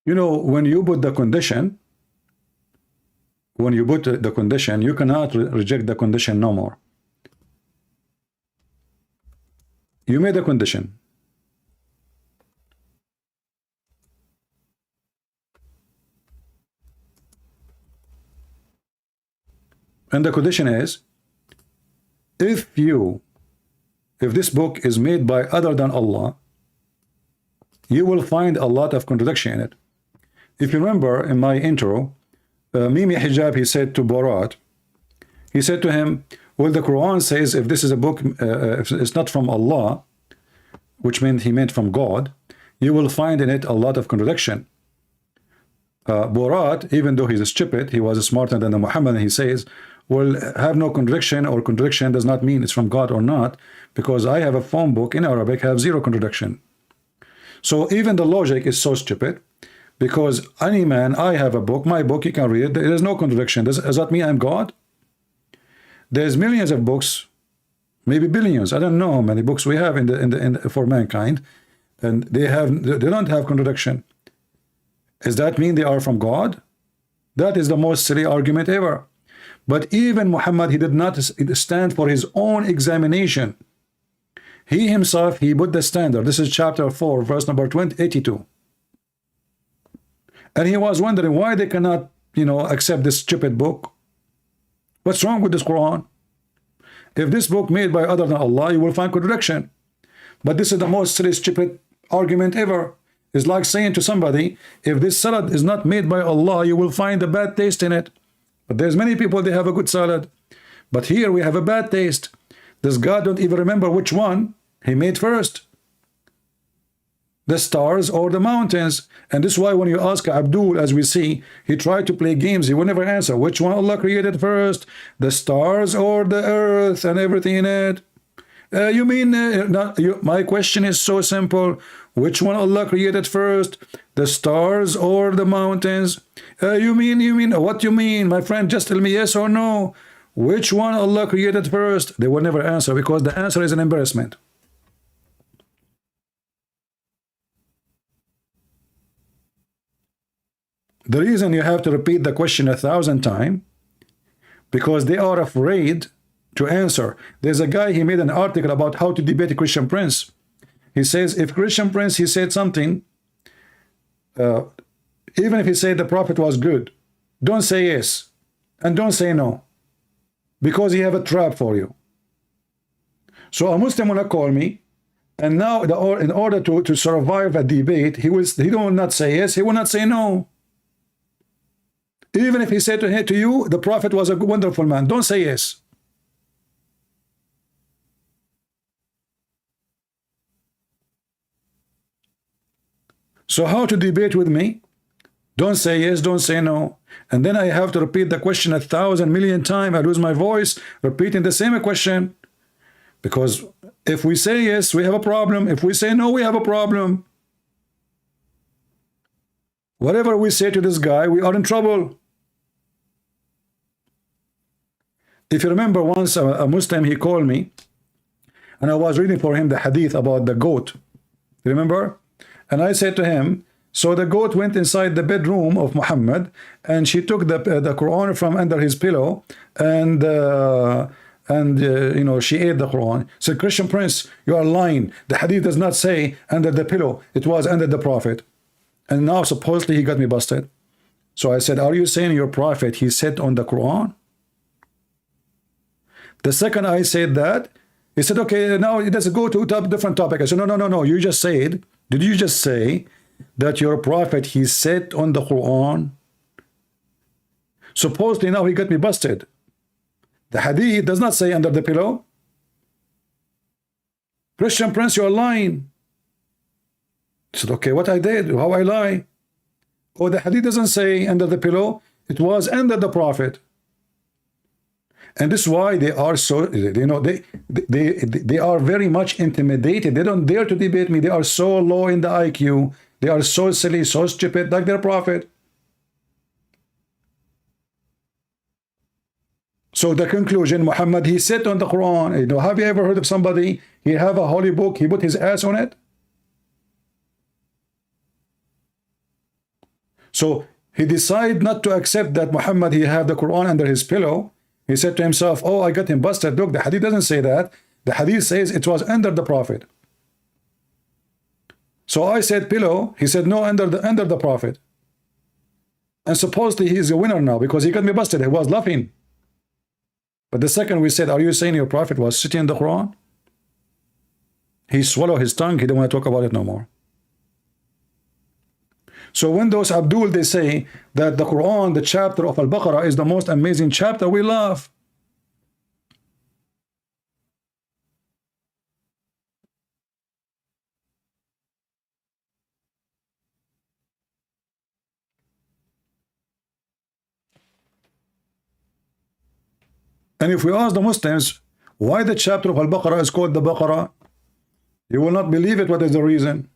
You know, when you put the condition, you cannot reject the condition no more. You made a condition. And the condition is, if this book is made by other than Allah, you will find a lot of contradiction in it. If you remember in my intro, Mimi Hijab, he said to Borat, he said to him, well, the Quran says if this is a book, if it's not from Allah, which meant he meant from God, you will find in it a lot of contradiction. Borat, even though he's stupid, he was smarter than the Muhammad, and he says, well, have no contradiction, or contradiction does not mean it's from God or not, because I have a phone book in Arabic, have zero contradiction. So even the logic is so stupid, because any man, I have a book, my book, you can read it, there is no contradiction. Does that mean I'm God? There's millions of books, maybe billions, I don't know how many books we have for mankind, and they don't have contradiction. Does that mean they are from God? That is the most silly argument ever. But even Muhammad, he did not stand for his own examination. He himself, he put the standard. This is chapter 4, verse number 82. And he was wondering why they cannot, accept this stupid book. What's wrong with this Quran? If this book made by other than Allah, you will find contradiction. But this is the most silly, stupid argument ever. It's like saying to somebody, if this salad is not made by Allah, you will find a bad taste in it. But there's many people, they have a good salad. But here we have a bad taste. Does God don't even remember which one he made first? The stars or the mountains? And this is why when you ask Abdul, as we see, he tried to play games, he will never answer. Which one Allah created first? The stars or the earth and everything in it? My question is so simple. Which one Allah created first? The stars or the mountains? What you mean? My friend, just tell me yes or no. Which one Allah created first? They will never answer, because the answer is an embarrassment. The reason you have to repeat the question 1,000 times, because they are afraid to answer. There's a guy, he made an article about how to debate a Christian Prince. He says, if Christian Prince, he said something, even if he said the Prophet was good, don't say yes, and don't say no, because he have a trap for you. So a Muslim will call me, and now in order to survive a debate, he will not say yes, he will not say no. Even if he said to you, the Prophet was a wonderful man, don't say yes. So how to debate with me? Don't say yes, don't say no. And then I have to repeat the question 1,000 million times. I lose my voice repeating the same question. Because if we say yes, we have a problem. If we say no, we have a problem. Whatever we say to this guy, we are in trouble. If you remember, once a Muslim, he called me, and I was reading for him the hadith about the goat. Remember? And I said to him, so the goat went inside the bedroom of Muhammad, and she took the Quran from under his pillow, and she ate the Quran. Said, Christian Prince, you are lying. The hadith does not say under the pillow. It was under the Prophet. And now supposedly he got me busted. So I said, are you saying your Prophet, he sat on the Quran? The second I said that, he said, okay, now let's go to a different topic. I said, no. You just said, did you just say that your prophet, he said on the Quran? Supposedly now he got me busted. The hadith does not say under the pillow. Christian Prince, you're lying. I said, okay, what I did, how I lie? Oh, the hadith doesn't say under the pillow. It was under the prophet. And this is why they are so, you know, they are very much intimidated. They don't dare to debate me. They are so low in the IQ. They are so silly, so stupid, like their prophet. So the conclusion, Muhammad, he said on the Quran, you know, have you ever heard of somebody, he have a holy book, he put his ass on it? So he decided not to accept that Muhammad, he have the Quran under his pillow. He said to himself, oh, I got him busted. Look, the hadith doesn't say that. The hadith says it was under the prophet. So I said pillow. He said no, under the prophet. And supposedly he's a winner now because he got me busted. He was laughing. But the second we said, are you saying your prophet was sitting in the Quran? He swallowed his tongue. He didn't want to talk about it no more. So when those Abdul, they say that the Quran, the chapter of Al-Baqarah is the most amazing chapter, we laugh. And if we ask the Muslims why the chapter of Al-Baqarah is called the Baqarah, you will not believe it. What is the reason?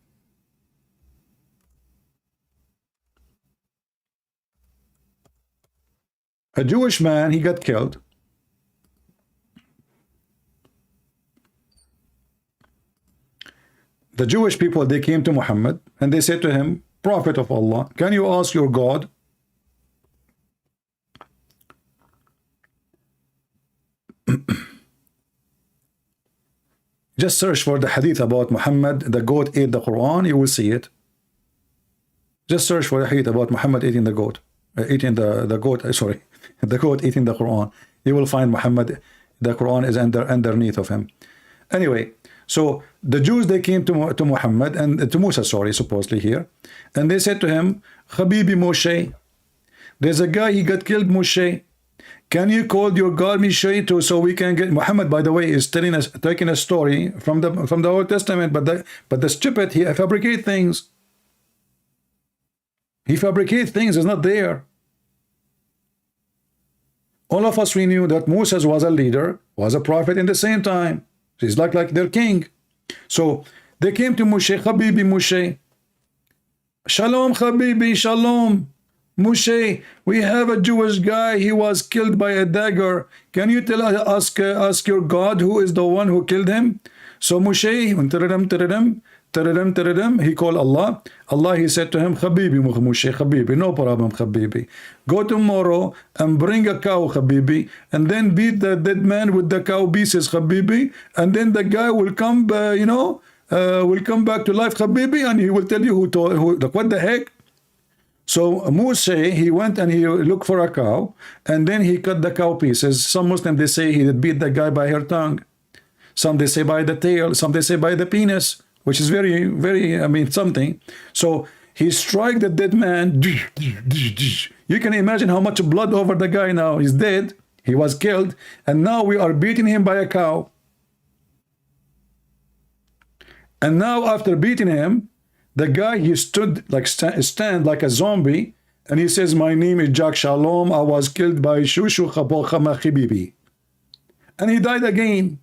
A Jewish man, he got killed. The Jewish people, they came to Muhammad and they said to him, Prophet of Allah, can you ask your God? Just search for the hadith about Muhammad, the goat ate the Quran, you will see it. Just search for the hadith about Muhammad eating the goat. Eating the goat, sorry, the goat eating the Quran. You will find Muhammad, the Quran is underneath of him. Anyway, so the Jews, they came to Muhammad and to Musa, sorry, supposedly here, and they said to him, Habibi Moshe, there's a guy, he got killed, Moshe. Can you call your God Moshe to so we can get Muhammad? By the way, is telling us, taking a story from the Old Testament, but the stupid, he fabricate things. He fabricates things, is not there. All of us, we knew that Moses was a leader, was a prophet in the same time. He's like their king. So they came to Moshe, Habibi Moshe. Shalom, Habibi, Shalom. Moshe, we have a Jewish guy, he was killed by a dagger. Can you tell us, ask your God who is the one who killed him? So Moshe, he called Allah. Allah, he said to him, Habibi Moshe, Habibi, no problem, Habibi. Go tomorrow and bring a cow, Habibi, and then beat the dead man with the cow pieces, Habibi, and then the guy will come, will come back to life, Habibi, and he will tell you what the heck? So Moshe, he went and he looked for a cow, and then he cut the cow pieces. Some Muslims, they say he did beat the guy by her tongue. Some they say by the tail, some they say by the penis, which is very, very, I mean, something. So he struck the dead man. You can imagine how much blood over the guy now. He's dead. He was killed. And now we are beating him by a cow. And now after beating him, the guy, he stood like stand like a zombie, and he says, my name is Jack Shalom, I was killed by Shushu Khabol Khamachibibi. And he died again.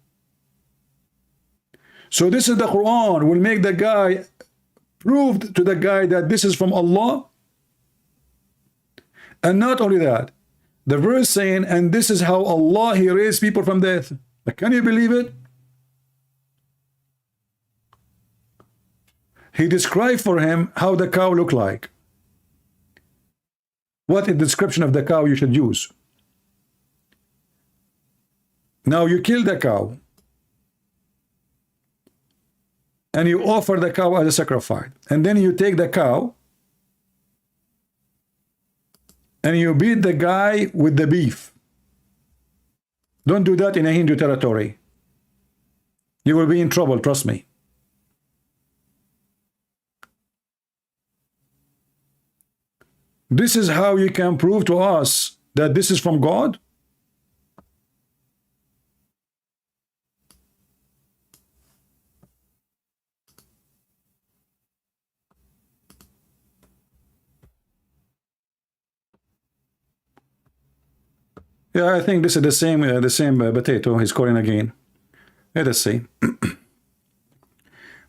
So this is the Quran, will make the guy, proved to the guy that this is from Allah. And not only that, the verse saying, and this is how Allah, he raised people from death. Can you believe it? He described for him how the cow looked like. What is the description of the cow you should use? Now you kill the cow, and you offer the cow as a sacrifice, and then you take the cow and you beat the guy with the beef. Don't do that in a Hindu territory. You will be in trouble, trust me. This is how you can prove to us that this is from God? Yeah, I think this is the same potato he's calling again. Let us see.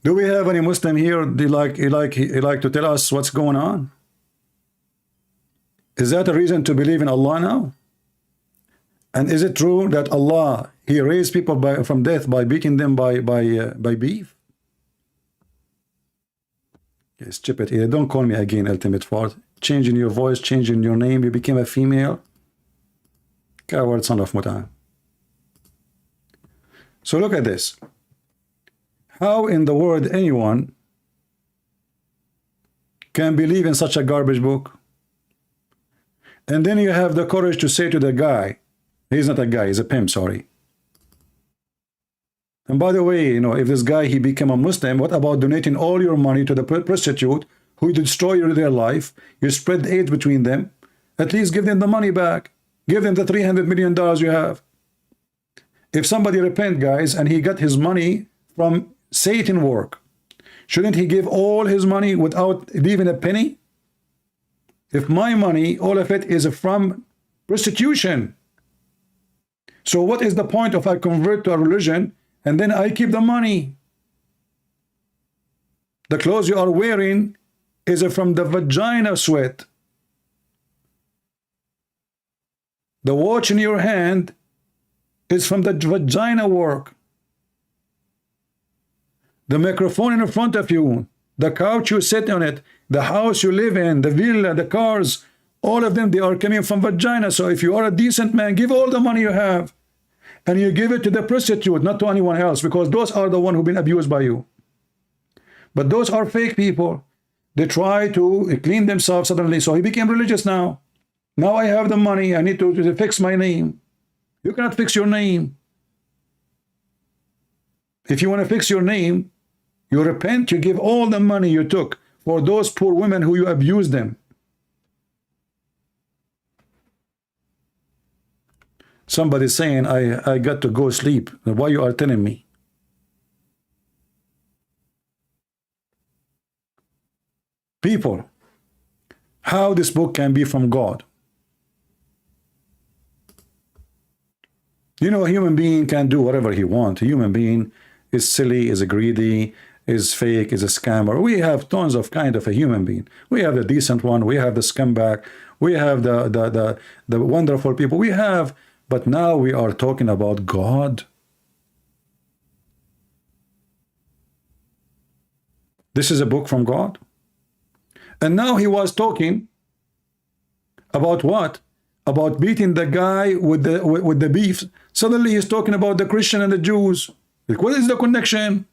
Do we have any Muslim here? He like to tell us what's going on? Is that a reason to believe in Allah now? And is it true that Allah, He raised people from death by beating them by beef? Yeah, stupid. Yeah, don't call me again, Ultimate Fart. Changing your voice, changing your name, you became a female. Coward son of Muta. So look at this. How in the world anyone can believe in such a garbage book? And then you have the courage to say to the guy, he's not a guy, he's a pimp, sorry. And by the way, you know, if this guy, he became a Muslim, what about donating all your money to the prostitute who destroy their life? You spread AIDS between them. At least give them the money back. Give them the $300 million you have. If somebody repent, guys, and he got his money from Satan work, shouldn't he give all his money without leaving a penny? If my money, all of it is from prostitution. So what is the point if I convert to a religion and then I keep the money? The clothes you are wearing is from the vagina sweat. The watch in your hand is from the vagina work. The microphone in front of you, the couch you sit on it, the house you live in, the villa, the cars, all of them, they are coming from vagina. So if you are a decent man, give all the money you have. And you give it to the prostitute, not to anyone else, because those are the ones who've been abused by you. But those are fake people. They try to clean themselves suddenly. So he became religious now. Now I have the money. I need to fix my name. You cannot fix your name. If you want to fix your name, you repent, you give all the money you took for those poor women who you abused them. Somebody's saying, I got to go sleep. Why you are telling me? People, how this book can be from God? You know, a human being can do whatever he wants. A human being is silly, is greedy, is fake, is a scammer. We have tons of kind of a human being. We have the decent one, we have the scumbag, we have the wonderful people. We have, but now we are talking about God. This is a book from God. And now he was talking about what? About beating the guy with the beef. Suddenly he's talking about the Christian and the Jews. Like, what is the connection?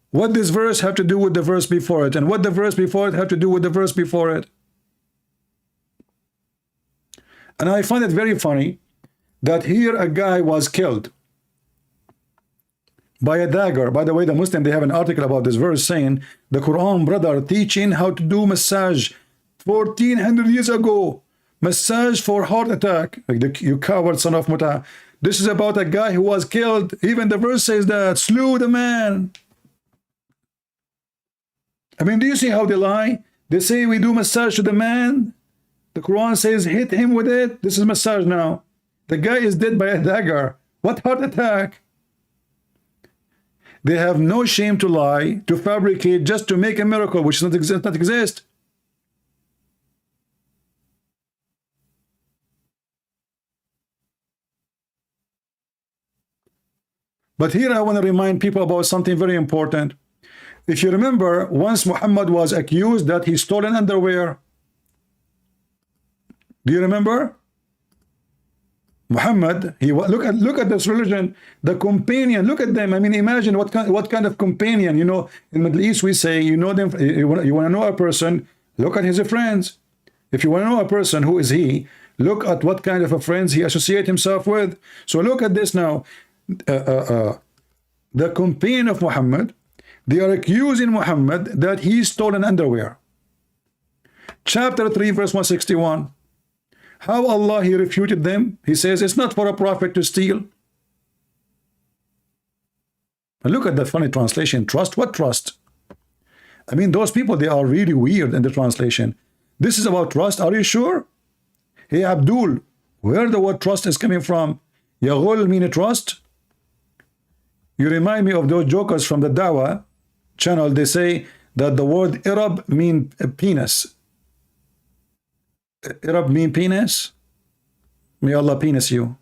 What this verse have to do with the verse before it? And what the verse before it have to do with the verse before it? And I find it very funny that here a guy was killed by a dagger. By the way, the Muslim, they have an article about this verse saying the Quran brother teaching how to do massage 1400 years ago. Massage for heart attack. Like you coward son of Muta. This is about a guy who was killed. Even the verse says that. Slew the man. I mean, do you see how they lie? They say we do massage to the man. The Quran says hit him with it. This is massage now. The guy is dead by a dagger. What heart attack? They have no shame to lie, to fabricate, just to make a miracle which does not exist. But here I want to remind people about something very important. If you remember, once Muhammad was accused that he stole an underwear. Do you remember? Muhammad, look at this religion, the companion, look at them. I mean, imagine what kind of companion, you know, in Middle East we say, you know them, you want to know a person, Look at his friends. If you want to know a person, who is he, look at what kind of a friends he associates himself with. So look at this now. The companion of Muhammad, they are accusing Muhammad that he stole an underwear. Chapter 3, verse 161. How Allah, he refuted them. He says, it's not for a prophet to steal. And look at the funny translation. Trust? What trust? I mean, those people, they are really weird in the translation. This is about trust. Are you sure? Hey, Abdul, where the word trust is coming from? Yaghul mean trust? You remind me of those jokers from the Dawah channel. They say that the word Arab mean penis. Arab mean penis? May Allah penis you.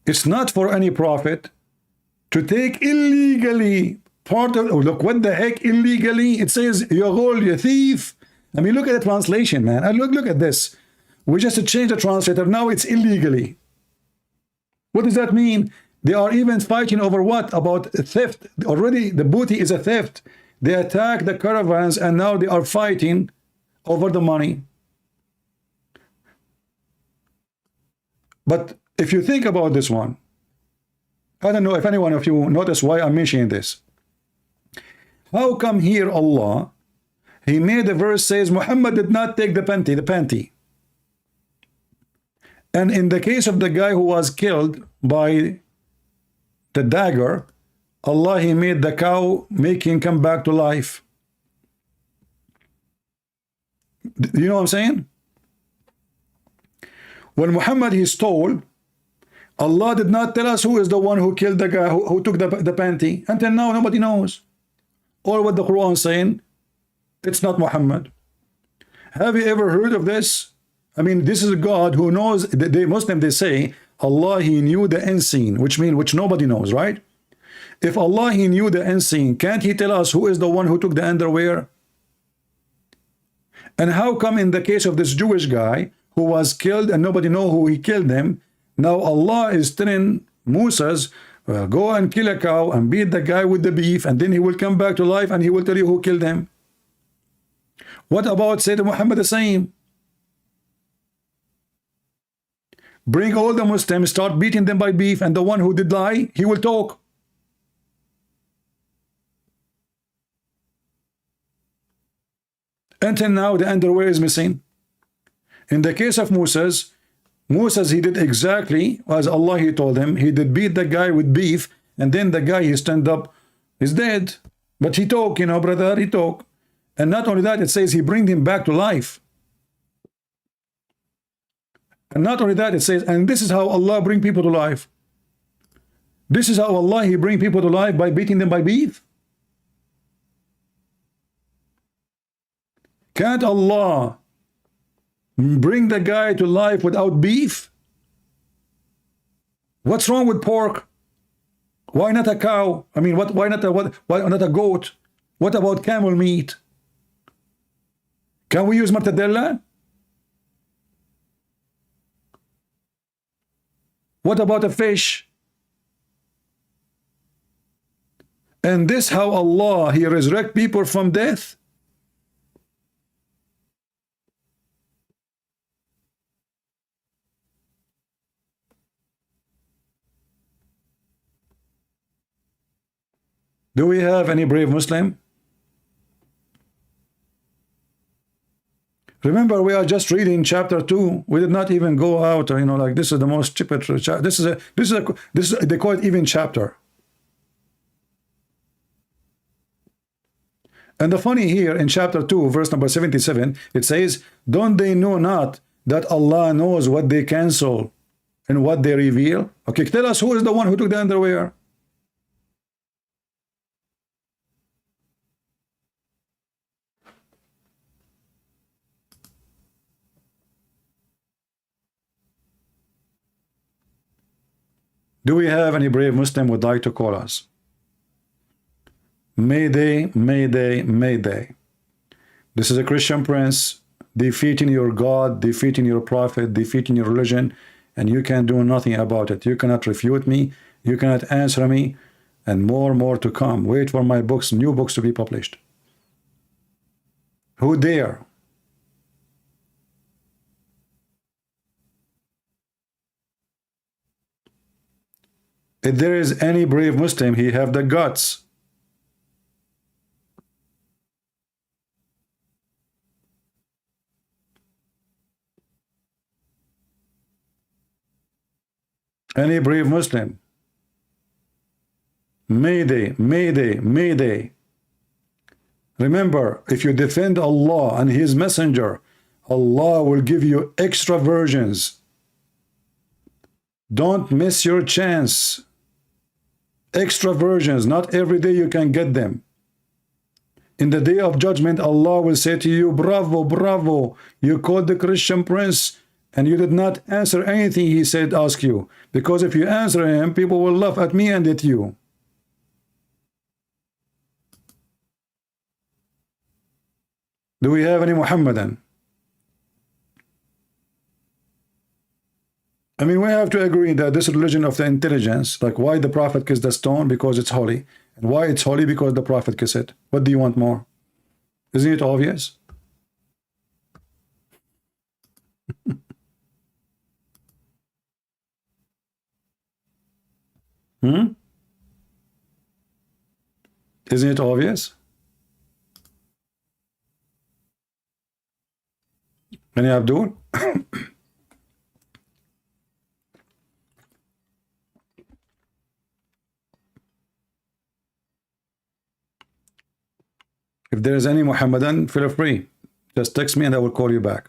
It's not for any prophet to take illegally part of, oh, look, what the heck illegally? It says, Yaghul, you thief. I mean, look at the translation, man. And look at this. We just changed the translator. Now it's illegally. What does that mean? They are even fighting over what? About theft. Already the booty is a theft. They attack the caravans and now they are fighting over the money. But if you think about this one, I don't know if any one of you notice why I'm mentioning this. How come here Allah, he made the verse says Muhammad did not take the panty. And in the case of the guy who was killed by the dagger, Allah, he made the cow, make him come back to life. You know what I'm saying? When Muhammad he stole, Allah did not tell us who is the one who killed the guy who took the panty. Until now, nobody knows. Or what the Quran is saying, it's not Muhammad. Have you ever heard of this? I mean, this is a God who knows. The Muslim, they say, Allah, he knew the unseen, which means which nobody knows, right? If Allah, he knew the unseen, can't he tell us who is the one who took the underwear? And how come in the case of this Jewish guy who was killed and nobody know who he killed him, now Allah is telling Moses, well, go and kill a cow and beat the guy with the beef, and then he will come back to life and he will tell you who killed him. What about Sayyidina Muhammad the same? Bring all the Muslims, start beating them by beef, and the one who did lie, he will talk. Until now, the underwear is missing. In the case of Moses, he did exactly as Allah he told him. He did beat the guy with beef, and then the guy he stand up is dead. But he talk, you know, brother, he talk. And not only that, it says he bring him back to life. And not only that, it says, and this is how Allah bring people to life. This is how Allah, he bring people to life by beating them by beef. Can't Allah bring the guy to life without beef? What's wrong with pork? Why not a cow? I mean, why not a goat? What about camel meat? Can we use mortadella? What about a fish? And this how Allah, he resurrect people from death? Do we have any brave Muslim? Remember, we are just reading chapter 2. We did not even go out, you know, like this is the most stupid chapter. This is they call it even chapter. And the funny here in chapter 2, verse number 77, it says, don't they know not that Allah knows what they cancel and what they reveal? Okay, tell us who is the one who took the underwear. Do we have any brave Muslim would like to call us? Mayday, mayday, mayday. This is a Christian prince defeating your God, defeating your prophet, defeating your religion, and you can do nothing about it. You cannot refute me. You cannot answer me, and more to come. Wait for my books, new books to be published. Who dare? If there is any brave Muslim, he have the guts. Any brave Muslim. Mayday, mayday, mayday. Remember, if you defend Allah and His Messenger, Allah will give you extra versions. Don't miss your chance. Extra versions, not every day you can get them. In the day of judgment, Allah will say to you, bravo, bravo, you called the Christian prince and you did not answer anything he said ask you. Because if you answer him, people will laugh at me and at you. Do we have any Muhammadan? I mean, we have to agree that this religion of the intelligence, like why the Prophet kissed the stone? Because it's holy. And why it's holy? Because the Prophet kissed it. What do you want more? Isn't it obvious? Isn't it obvious? Any Abdul? If there is any Muhammadan, feel free. Just text me and I will call you back.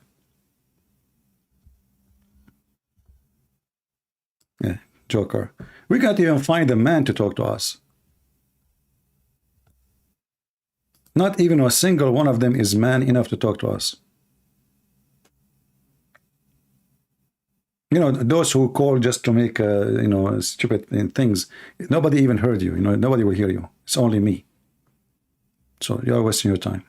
Yeah, joker. We can't even find a man to talk to us. Not even a single one of them is man enough to talk to us. You know, those who call just to make, you know, stupid things, nobody even heard you. You know, nobody will hear you. It's only me. So you're wasting your time.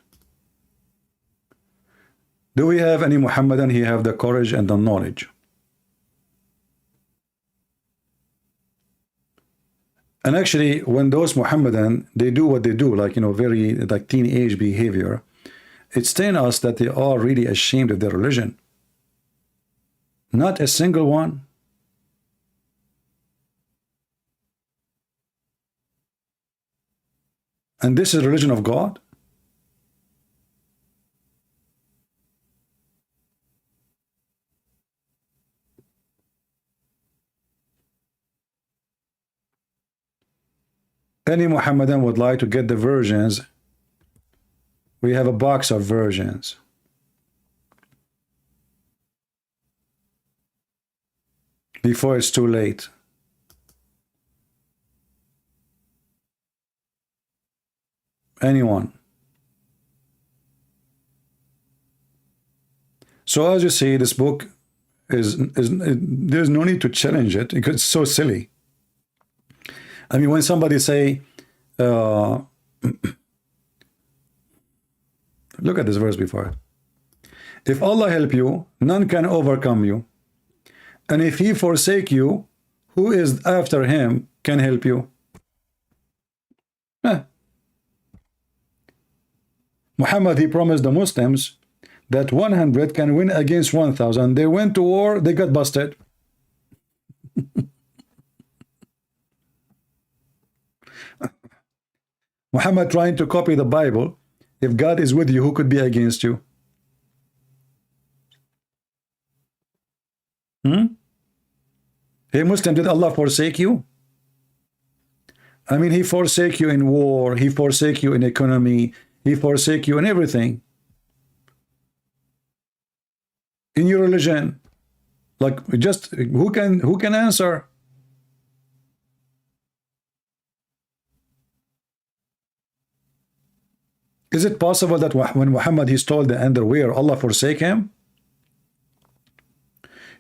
Do we have any Muhammadan? He have the courage and the knowledge. And actually, when those Muhammadan, they do what they do, like, you know, very like teenage behavior, it's telling us that they are really ashamed of their religion. Not a single one. And this is the religion of God? Any Muhammadan would like to get the versions. We have a box of versions. Before it's too late. Anyone. So as you see, this book is there's no need to challenge it because it's so silly. I mean, when somebody say, look at this verse before. If Allah help you, none can overcome you. And if He forsake you, who is after Him can help you? Muhammad, he promised the Muslims that 100 can win against 1,000. They went to war, they got busted. Muhammad trying to copy the Bible. If God is with you, who could be against you? Hey Muslim, did Allah forsake you? I mean, He forsake you in war, He forsake you in economy, He forsake you in everything. In your religion. Like, just who can answer? Is it possible that when Muhammad he stole the underwear, Allah forsake him?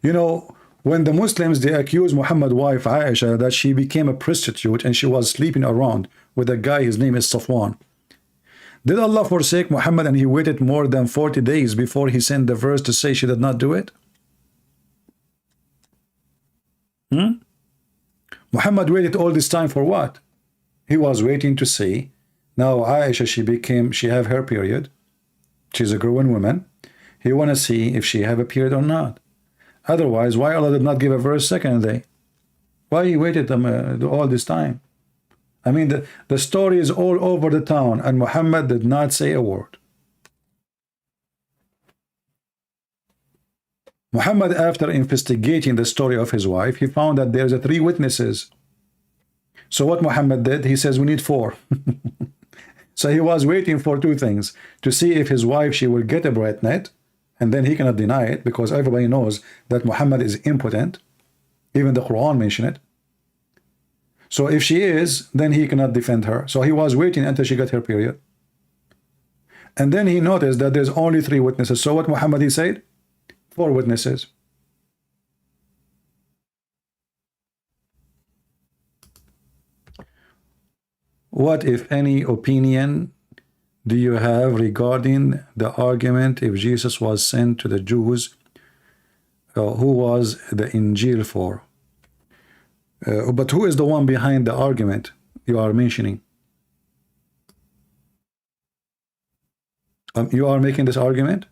You know, when the Muslims, they accuse Muhammad's wife Aisha that she became a prostitute and she was sleeping around with a guy, his name is Safwan. Did Allah forsake Muhammad and he waited more than 40 days before he sent the verse to say she did not do it? Muhammad waited all this time for what? He was waiting to see. Now Aisha, she have her period. She's a growing woman. He want to see if she have a period or not. Otherwise, why Allah did not give a verse second day? Why he waited all this time? I mean, the story is all over the town, and Muhammad did not say a word. Muhammad, after investigating the story of his wife, he found that there's 3 witnesses. So what Muhammad did, he says we need 4. So he was waiting for 2 things: to see if his wife, she will get a bread net, and then he cannot deny it, because everybody knows that Muhammad is impotent. Even the Quran mentioned it. So if she is, then he cannot defend her. So he was waiting until she got her period. And then he noticed that there's only 3 witnesses. So what Muhammad, he said? 4 witnesses. What, if any, opinion do you have regarding the argument if Jesus was sent to the Jews, who was the Injil for? But who is the one behind the argument you are mentioning? You are making this argument?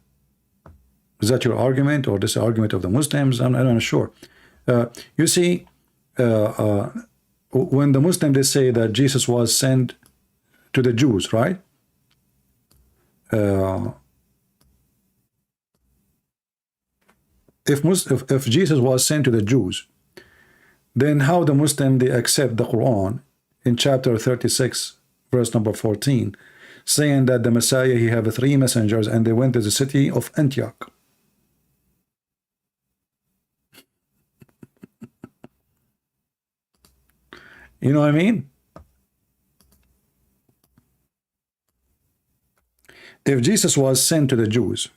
Is that your argument, or this argument of the Muslims? I'm not sure. You see, when the Muslims, they say that Jesus was sent to the Jews, right? If Jesus was sent to the Jews, then how the Muslim, they accept the Quran in chapter 36, verse number 14, saying that the Messiah, he have 3 messengers, and they went to the city of Antioch. You know what I mean? If Jesus was sent to the Jews,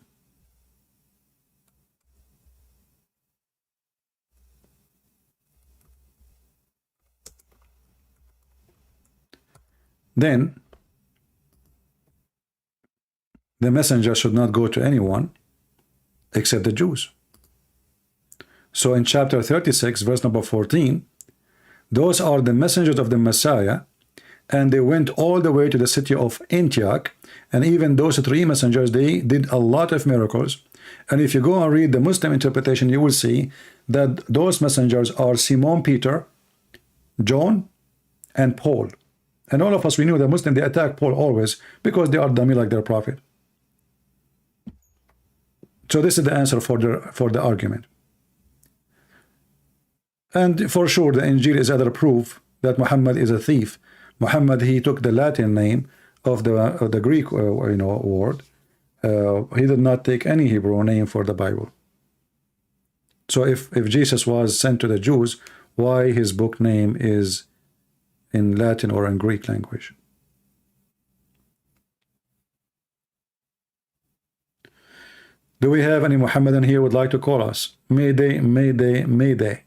then the messenger should not go to anyone except the Jews. So in chapter 36, verse number 14, those are the messengers of the Messiah, and they went all the way to the city of Antioch, and even those 3 messengers, they did a lot of miracles. And if you go and read the Muslim interpretation, you will see that those messengers are Simon Peter, John, and Paul. And all of us, we knew that Muslims, they attack Paul always because they are dummy like their prophet. So this is the answer for the argument. And for sure, the Injil is other proof that Muhammad is a thief. Muhammad, he took the Latin name of the Greek word. He did not take any Hebrew name for the Bible. So if Jesus was sent to the Jews, why his book name is in Latin or in Greek language? Do we have any Muhammadan here who would like to call us? Mayday, mayday, mayday.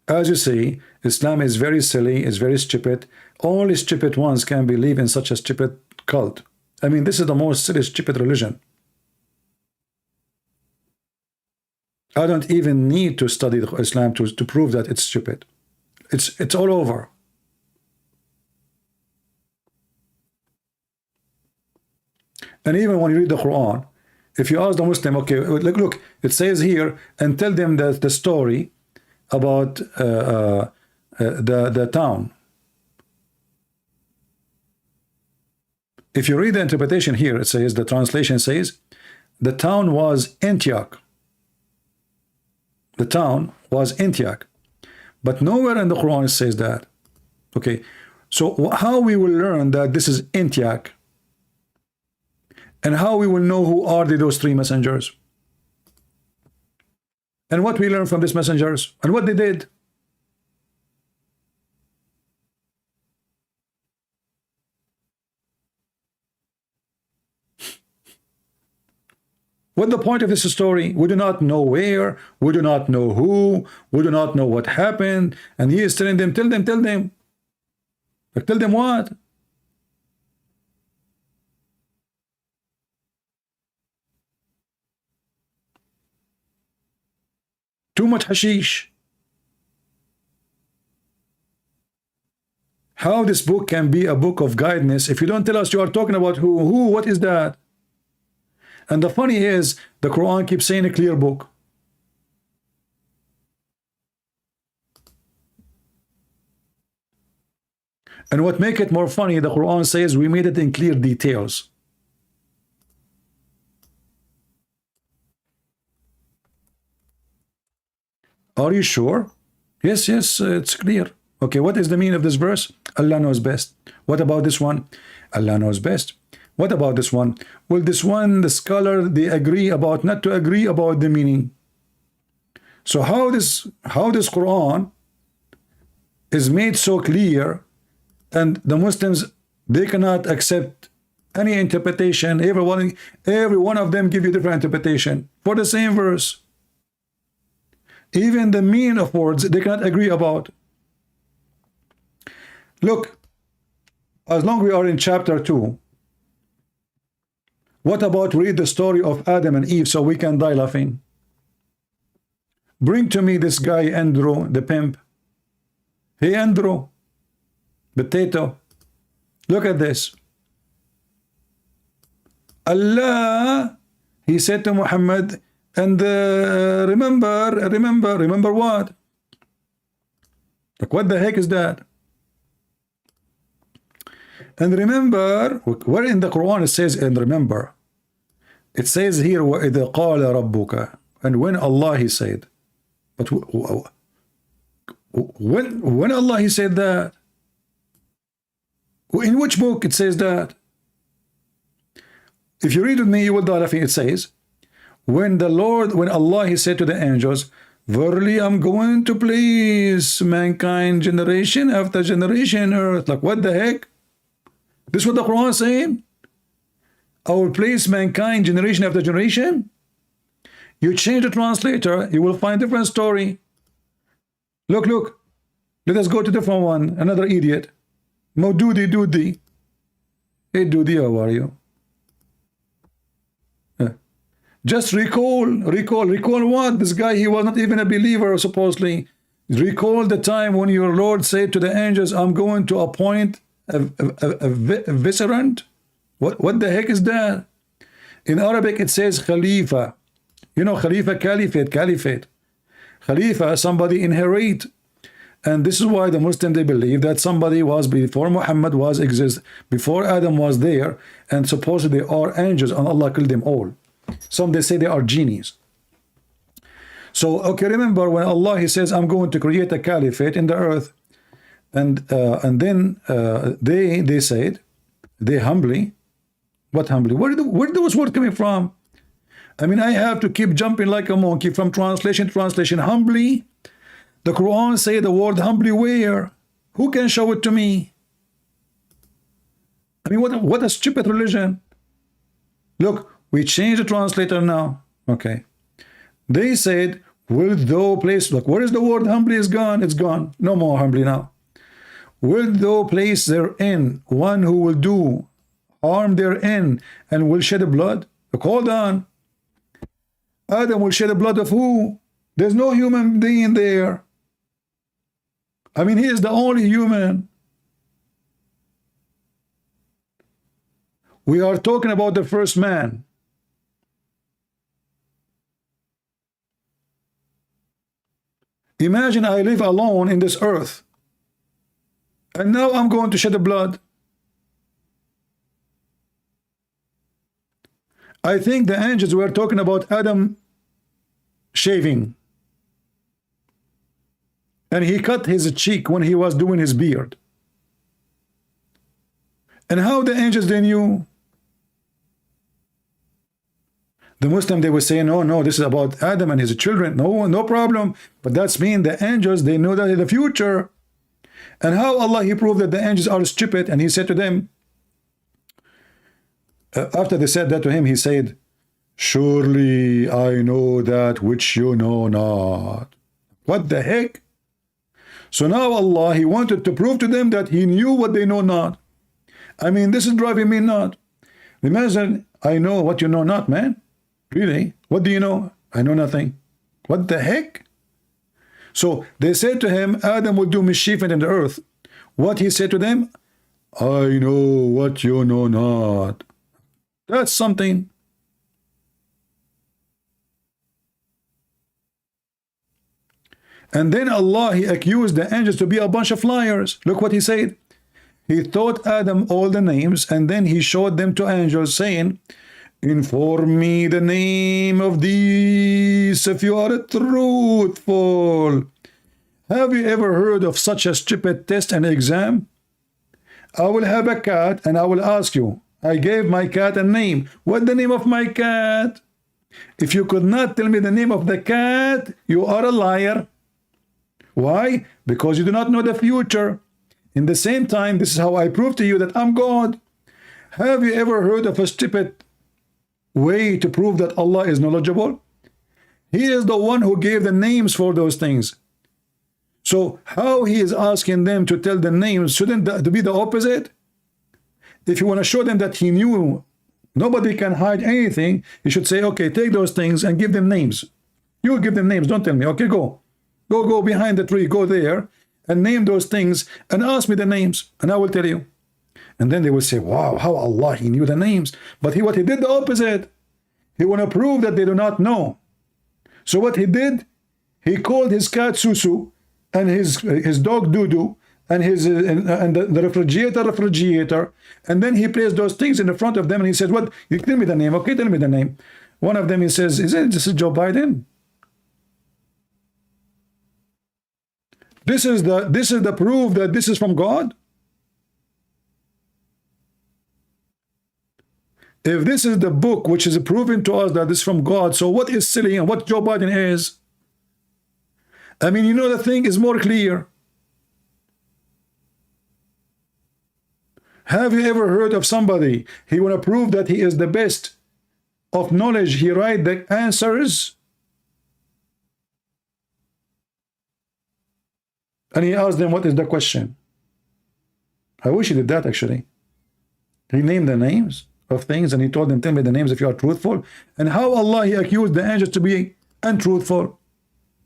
As you see, Islam is very silly, is very stupid. Only stupid ones can believe in such a stupid cult. I mean, this is the most silly, stupid religion. I don't even need to study Islam to prove that it's stupid. It's all over. And even when you read the Quran, if you ask the Muslim, okay, look, it says here, and tell them that the story about the town. If you read the interpretation here, it says, the translation says, the town was Antioch. The town was Antioch. But nowhere in the Quran it says that. Okay, so how we will learn that this is Antioch? And how we will know who are those 3 messengers? And what we learn from these messengers? And what they did? What the point of this story? We do not know where, we do not know who, we do not know what happened, and he is telling them, tell them. Like, tell them what? Too much hashish. How this book can be a book of guidance if you don't tell us you are talking about who, what is that? And the funny is, the Quran keeps saying a clear book. And what make it more funny, the Quran says we made it in clear details. Are you sure? Yes, it's clear. Okay, what is the meaning of this verse? Allah knows best. What about this one? Allah knows best. What about this one? Well, this one, the scholar, they agree about, not to agree about the meaning. So how this Quran is made so clear, and the Muslims, they cannot accept any interpretation. Every one of them give you different interpretation for the same verse. Even the meaning of words, they cannot agree about. Look, as long as we are in chapter 2, what about read the story of Adam and Eve so we can die laughing? Bring to me this guy Andrew, the pimp. Hey Andrew, potato. Look at this. Allah, he said to Muhammad, and remember what? Like, what the heck is that? And remember, where in the Quran it says, and remember, it says here, وَإِذَا قَالَ رَبُّكَ, and when Allah he said, but when Allah he said that, in which book it says that? If you read with me, you will die laughing. It says, when Allah he said to the angels, verily I'm going to place mankind generation after generation earth. Like, what the heck? This is what the Quran is saying? I will place mankind generation after generation? You change the translator, you will find different story. Look. Let us go to different one. Another idiot. Modoodi. Hey Doody, how are you? Just recall what? This guy, he was not even a believer, supposedly. Recall the time when your Lord said to the angels, I'm going to appoint a vicegerent. What the heck is that? In Arabic it says Khalifa. You know, Khalifa, caliphate. Khalifa, somebody inherit. And this is why the Muslim, they believe that somebody was before Muhammad before Adam was there, and supposedly they are angels, and Allah killed them all. Some they say they are genies. So okay, remember when Allah he says, I'm going to create a caliphate in the earth, and then they said, they humbly, what humbly? Where are those words coming from? I mean, I have to keep jumping like a monkey from translation to translation. Humbly, the Quran say the word humbly where? Who can show it to me? I mean, what a stupid religion. Look, we change the translator now. Okay. They said, will thou place, look, where is the word humbly is gone? It's gone. No more humbly now. Will thou place therein one who will do harm therein and will shed blood? Look, hold on. Adam will shed the blood of who? There's no human being there. I mean, he is the only human. We are talking about the first man. Imagine I live alone in this earth, and now I'm going to shed the blood. I think the angels were talking about Adam shaving, and he cut his cheek when he was doing his beard. And how the angels, they knew? The Muslim, they were saying, oh no, this is about Adam and his children. No problem. But that's mean the angels, they know that in the future. And how Allah, he proved that the angels are stupid, and he said to them, after they said that to him, he said, surely I know that which you know not. What the heck? So now Allah, he wanted to prove to them that he knew what they know not. I mean, this is driving me nuts. Imagine, I know what you know not, man. Really? What do you know? I know nothing. What the heck? So they said to him, Adam will do mischief in the earth. What he said to them? I know what you know not. That's something. And then Allah, he accused the angels to be a bunch of liars. Look what he said. He taught Adam all the names, and then he showed them to angels, saying, inform me the name of these if you are truthful. Have you ever heard of such a stupid test and exam? I will have a cat and I will ask you. I gave my cat a name. What's the name of my cat? If you could not tell me the name of the cat, you are a liar. Why? Because you do not know the future. In the same time, this is how I prove to you that I'm God. Have you ever heard of a stupid way to prove that Allah is knowledgeable? He is the one who gave the names for those things. So how he is asking them to tell the names, shouldn't that be the opposite? If you want to show them that he knew nobody can hide anything, you should say, okay, take those things and give them names. You will give them names, don't tell me. Okay, go behind the tree, go there and name those things and ask me the names and I will tell you. And then they will say, wow, how Allah, he knew the names. But what he did the opposite. He want to prove that they do not know. So what he did, he called his cat Susu and his dog Dudu and the refrigerator, and then he placed those things in the front of them and he said, what, you tell me the name. Okay, tell me the name. One of them, he says, this is Joe Biden? This is the proof that this is from God. If this is the book which is proven to us that this is from God, so what is silly and what Joe Biden is? I mean, you know, the thing is more clear. Have you ever heard of somebody, he want to prove that he is the best of knowledge, he write the answers and he asked them, what is the question? I wish he did that actually. He named the names of things and he told them, tell me the names if you are truthful. And how Allah, he accused the angels to be untruthful.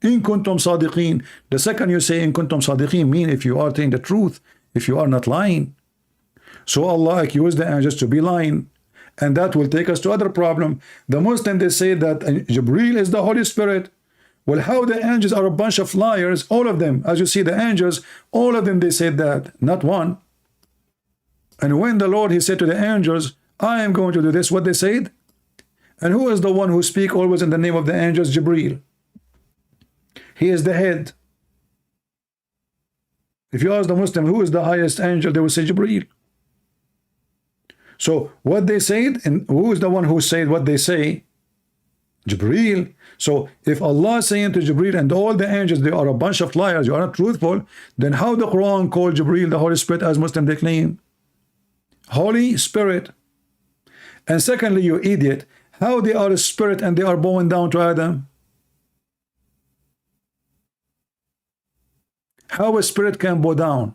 In kuntum sadiqeen. The second you say in kuntum sadiqeen mean if you are telling the truth, if you are not lying. So Allah accused the angels to be lying. And that will take us to other problem. The Muslim, they say that Jibreel is the Holy Spirit. Well, how the angels are a bunch of liars, all of them. As you see the angels, all of them, they said that, not one. And when the Lord, he said to the angels, I am going to do this, what they said? And who is the one who speak always in the name of the angels? Jibreel. He is the head. If you ask the Muslim, who is the highest angel, they will say Jibreel. So what they said, and who is the one who said what they say? Jibreel. So if Allah is saying to Jibreel and all the angels, they are a bunch of liars, you are not truthful, then how the Quran called Jibreel the Holy Spirit as Muslim they claim? Holy Spirit. And secondly, you idiot, how they are a spirit and they are bowing down to Adam? How a spirit can bow down?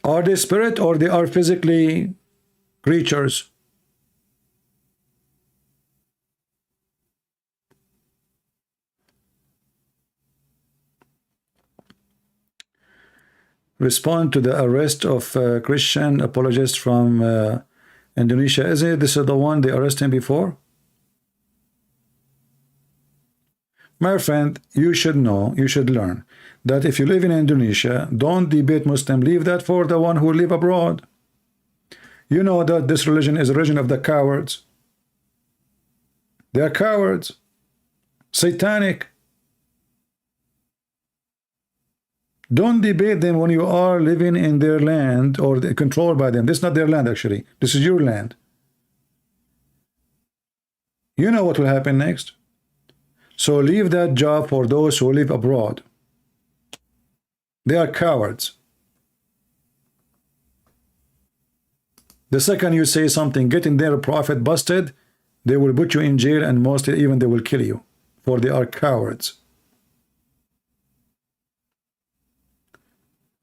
Are they spirit or they are physically creatures? Respond to the arrest of Christian apologist from Indonesia. Is it this is the one they arrested him before? My friend, you should know, you should learn that if you live in Indonesia, don't debate Muslim. Leave that for the one who live abroad. You know that this religion is a religion of the cowards. They are cowards, satanic. Don't debate them when you are living in their land or controlled by them. This is not their land actually. This is your land. You know what will happen next. So leave that job for those who live abroad. They are cowards. The second you say something, getting their prophet busted, they will put you in jail and mostly even they will kill you, for they are cowards.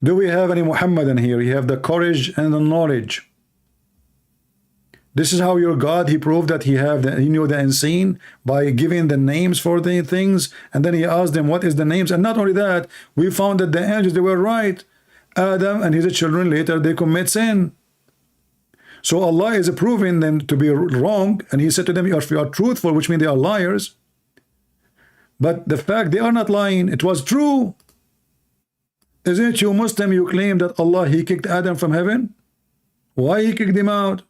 Do we have any Muhammadan here? You have the courage and the knowledge. This is how your God, he proved that he knew the unseen by giving the names for the things, and then he asked them what is the names. And not only that, we found that the angels, they were right. Adam and his children later, they commit sin. So Allah is proving them to be wrong, and he said to them, if you are truthful, which means they are liars. But the fact they are not lying, it was true. Isn't you Muslim, you claim that Allah, he kicked Adam from heaven? Why he kicked him out?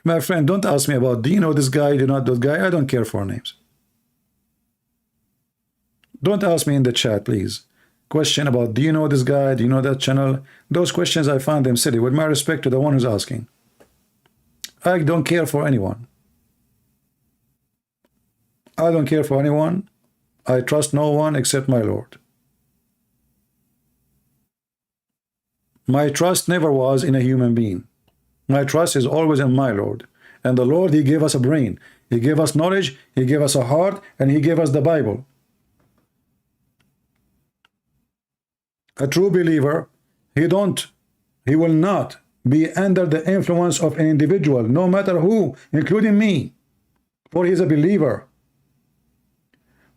My friend, don't ask me about, do you know this guy, do you know that guy? I don't care for names. Don't ask me in the chat, please. Question about, do you know this guy? Do you know that channel? Those questions, I find them silly, with my respect to the one who's asking. I don't care for anyone. I don't care for anyone. I trust no one except my Lord. My trust never was in a human being. My trust is always in my Lord. And the Lord, he gave us a brain. He gave us knowledge. He gave us a heart. And he gave us the Bible. A true believer, he will not be under the influence of an individual, no matter who, including me, for he is a believer.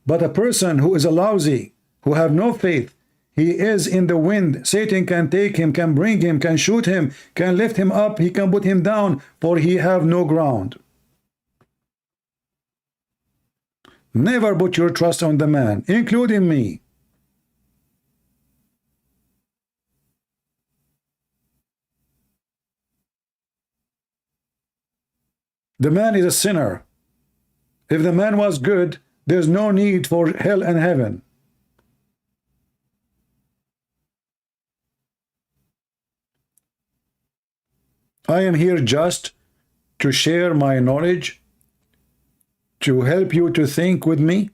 But a person who is a lousy, who have no faith, he is in the wind. Satan can take him, can bring him, can shoot him, can lift him up, he can put him down, for he have no ground. Never put your trust on the man, including me. The man is a sinner. If the man was good, there's no need for hell and heaven. I am here just to share my knowledge, to help you to think with me.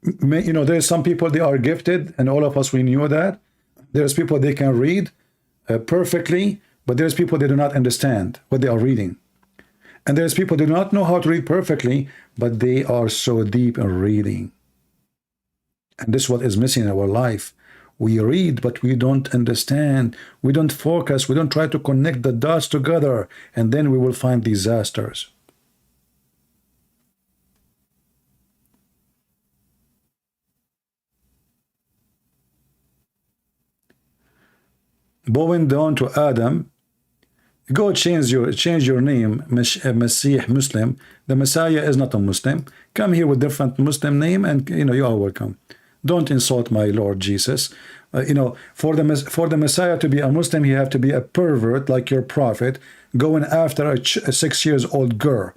You know, there's some people, they are gifted, and all of us, we knew that. There's people, they can read perfectly, but there's people, they do not understand what they are reading. And there's people who do not know how to read perfectly, but they are so deep in reading. And this is what is missing in our life. We read, but we don't understand. We don't focus. We don't try to connect the dots together. And then we will find disasters. Bowing down to Adam. Go change your name, Messiah Muslim. The Messiah is not a Muslim. Come here with different Muslim name, and you are welcome. Don't insult my Lord Jesus. For the Messiah to be a Muslim, he have to be a pervert like your prophet, going after a 6-year-old girl.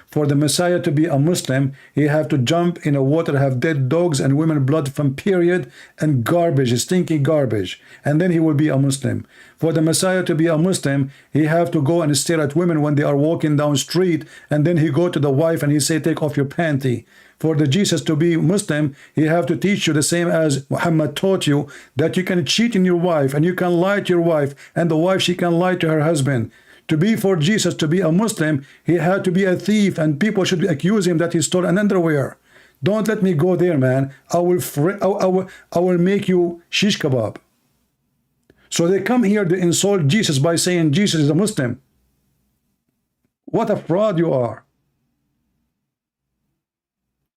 For the Messiah to be a Muslim, he have to jump in a water, have dead dogs and women blood from period and garbage, stinky garbage, and then he will be a Muslim. For the Messiah to be a Muslim, he have to go and stare at women when they are walking down street, and then he go to the wife and he say, take off your panty. For the Jesus to be Muslim, he have to teach you the same as Muhammad taught you, that you can cheat in your wife and you can lie to your wife, and the wife, she can lie to her husband. To be for Jesus, to be a Muslim, he had to be a thief, and people should accuse him that he stole an underwear. Don't let me go there, man. I will make you shish kebab. So they come here to insult Jesus by saying Jesus is a Muslim. What a fraud you are.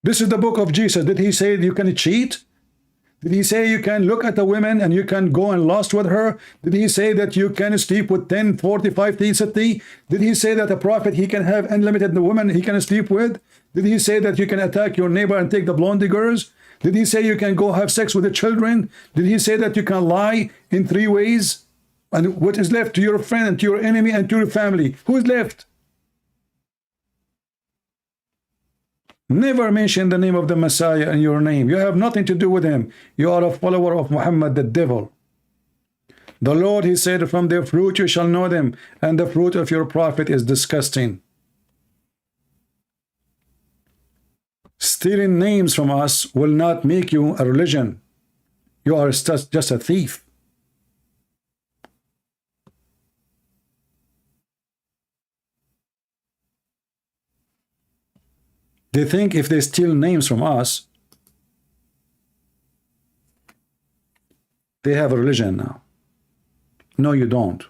This is the book of Jesus. Did he say you can cheat? Did he say you can look at a woman and you can go and lust with her? Did he say that you can sleep with 10, 45, 30? Did he say that a prophet, he can have unlimited women he can sleep with? Did he say that you can attack your neighbor and take the blonde girls? Did he say you can go have sex with the children? Did he say that you can lie in 3 ways? And what is left to your friend and to your enemy and to your family? Who is left? Never mention the name of the Messiah in your name. You have nothing to do with him. You are a follower of Muhammad, the devil. The Lord, he said, from their fruit you shall know them, and the fruit of your prophet is disgusting. Stealing names from us will not make you a religion. You are just a thief. They think if they steal names from us, they have a religion now. No, you don't.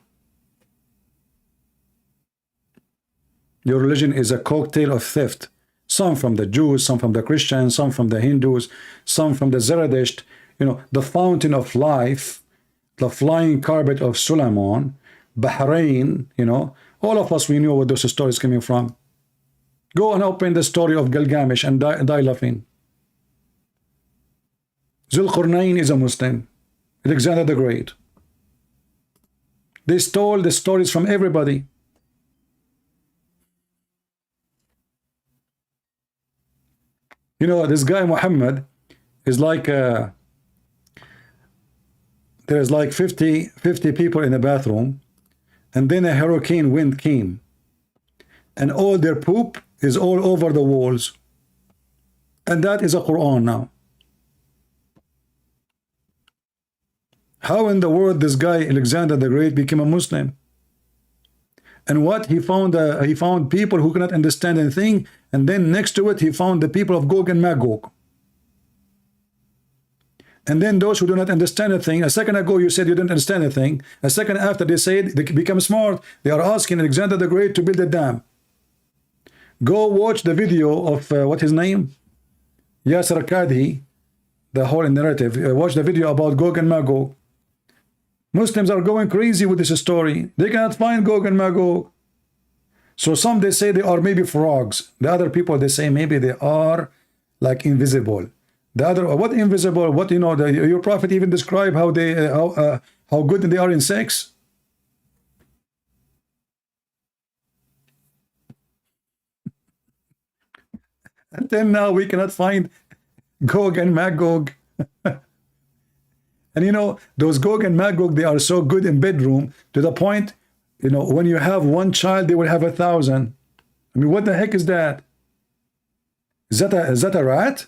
Your religion is a cocktail of theft. Some from the Jews, some from the Christians, some from the Hindus, some from the Zerdusht. You know, the fountain of life, the flying carpet of Suleiman, Bahrain, you know, all of us, we knew where those stories coming from. Go and open the story of Gilgamesh and die laughing. Zulqarnain is a Muslim. Alexander the Great. They stole the stories from everybody. You know, this guy Muhammad is like there's like 50 people in the bathroom, and then a hurricane wind came, and all their poop is all over the walls, and that is a Quran now. How in the world this guy Alexander the Great became a Muslim? And what he found people who cannot understand anything, and then next to it he found the people of Gog and Magog. And then those who do not understand anything, a second ago you said you didn't understand anything, a second after they said they become smart, they are asking Alexander the Great to build a dam. Go watch the video of what his name? Yasser Kadhi, the whole narrative. Watch the video about Gog and Magog. Muslims are going crazy with this story. They cannot find Gog and Magog. So some they say they are maybe frogs. The other people they say maybe they are like invisible. The other, what invisible? What, you know, your prophet even described how they how good they are in sex. And then now we cannot find Gog and Magog. And you know, those Gog and Magog, they are so good in bedroom to the point, you know, when you have one child, they will have 1,000. I mean, what the heck is that? Is that a rat?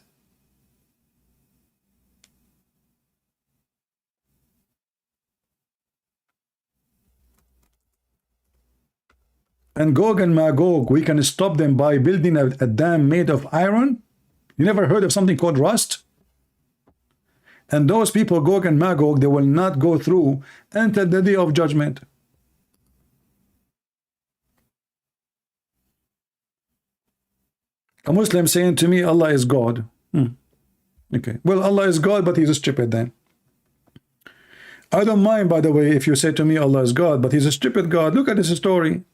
And Gog and Magog, we can stop them by building a dam made of iron. You never heard of something called rust? And those people, Gog and Magog, they will not go through until the day of judgment. A Muslim saying to me, Allah is God. Okay. Well, Allah is God, but he's stupid then. I don't mind, by the way, if you say to me, Allah is God, but he's a stupid God. Look at this story.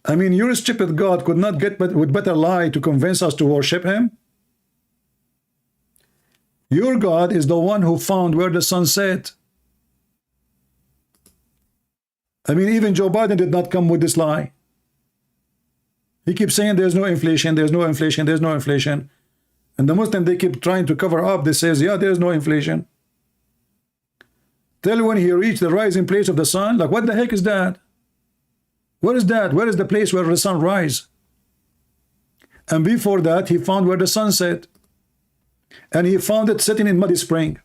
I mean, your stupid God could not get with better lie to convince us to worship him. Your God is the one who found where the sun set. I mean, even Joe Biden did not come with this lie. He keeps saying there's no inflation, there's no inflation, there's no inflation. And the Muslim, they keep trying to cover up. They says, yeah, there's no inflation. Till when he reached the rising place of the sun, like what the heck is that? Where is that? Where is the place where the sun rises? And before that, he found where the sun set. And he found it sitting in Muddy Spring.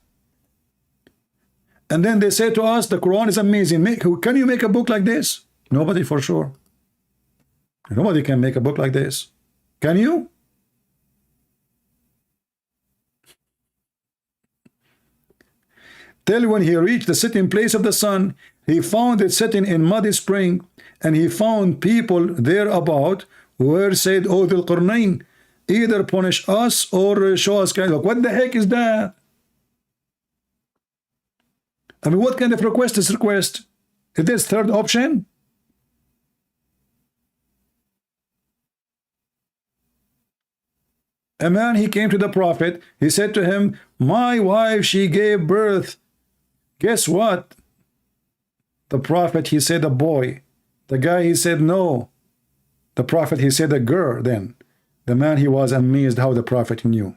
And then they say to us, the Quran is amazing. Can you make a book like this? Nobody, for sure. Nobody can make a book like this. Can you? Till when he reached the sitting place of the sun, he found it sitting in Muddy Spring, and he found people thereabout who said, "Oh, Dhul Qarnayn, either punish us or show us kind of." What the heck is that? I mean, what kind of request is request? Is this third option? A man, he came to the Prophet. He said to him, my wife, she gave birth. Guess what? The Prophet, he said a boy. The guy, he said no. The Prophet, he said a girl then. The man, he was amazed how the Prophet knew.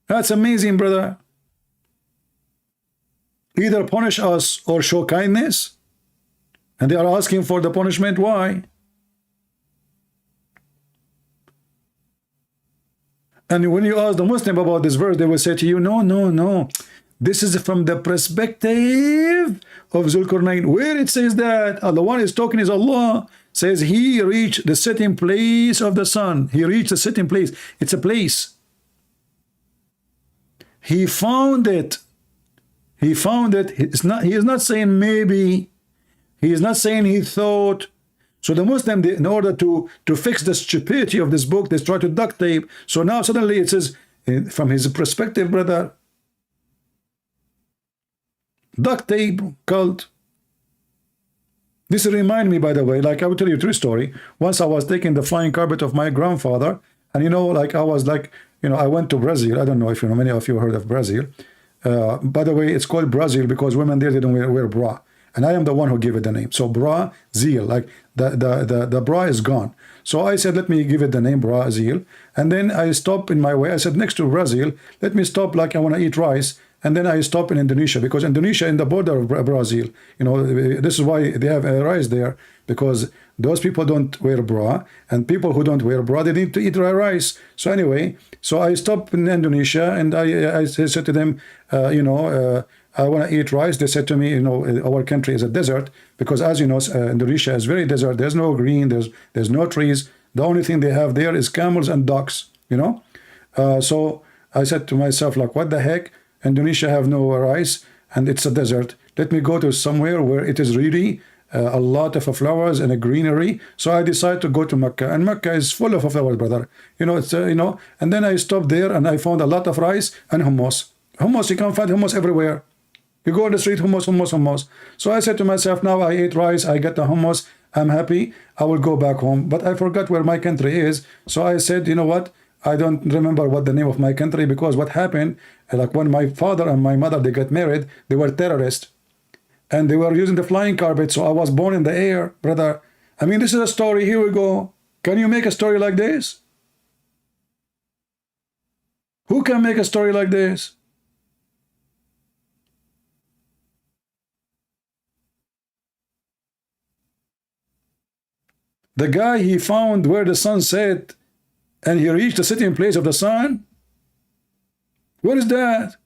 That's amazing, brother. Either punish us or show kindness. And they are asking for the punishment. Why? And when you ask the Muslim about this verse, they will say to you, no, no, no. This is from the perspective of Zulkarnain. Where it says that the one is talking is Allah, says he reached the sitting place of the sun. He reached the sitting place. It's a place. He found it. He found it. He is not saying maybe. He is not saying he thought. So the Muslim, in order to fix the stupidity of this book, they try to duct tape. So now suddenly it says, from his perspective, brother, duct tape cult. This remind me, by the way, like I will tell you a true story. Once I was taking the flying carpet of my grandfather, and you know, like I was like, you know, I went to Brazil. I don't know if you know, many of you heard of Brazil. By the way, it's called Brazil because women there, they don't wear bra. And I am the one who gave it the name. So Brazil, like the bra is gone. So I said, let me give it the name Brazil. And then I stopped in my way. I said, next to Brazil, let me stop like I want to eat rice. And then I stop in Indonesia because Indonesia in the border of Brazil, you know, this is why they have rice there, because those people don't wear bra, and people who don't wear bra, they need to eat rice. So anyway, so I stopped in Indonesia and I said to them, you know, I want to eat rice. They said to me, you know, our country is a desert because, as you know, Indonesia is very desert. There's no green. There's no trees. The only thing they have there is camels and ducks, you know. So I said to myself, like, what the heck? Indonesia have no rice and it's a desert. Let me go to somewhere where it is really a lot of flowers and a greenery. So I decided to go to Mecca, and Mecca is full of flowers, brother. You know, it's you know. And then I stopped there and I found a lot of rice and hummus. Hummus, you can find hummus everywhere. You go on the street, hummus, hummus, hummus. So I said to myself, now I ate rice, I get the hummus, I'm happy, I will go back home. But I forgot where my country is. So I said, you know what? I don't remember what the name of my country, because what happened, like when my father and my mother, they got married, they were terrorists. And they were using the flying carpet, so I was born in the air, brother. I mean, this is a story, here we go. Can you make a story like this? Who can make a story like this? The guy, he found where the sun set, and he reached the sitting place of the sun. Where is that?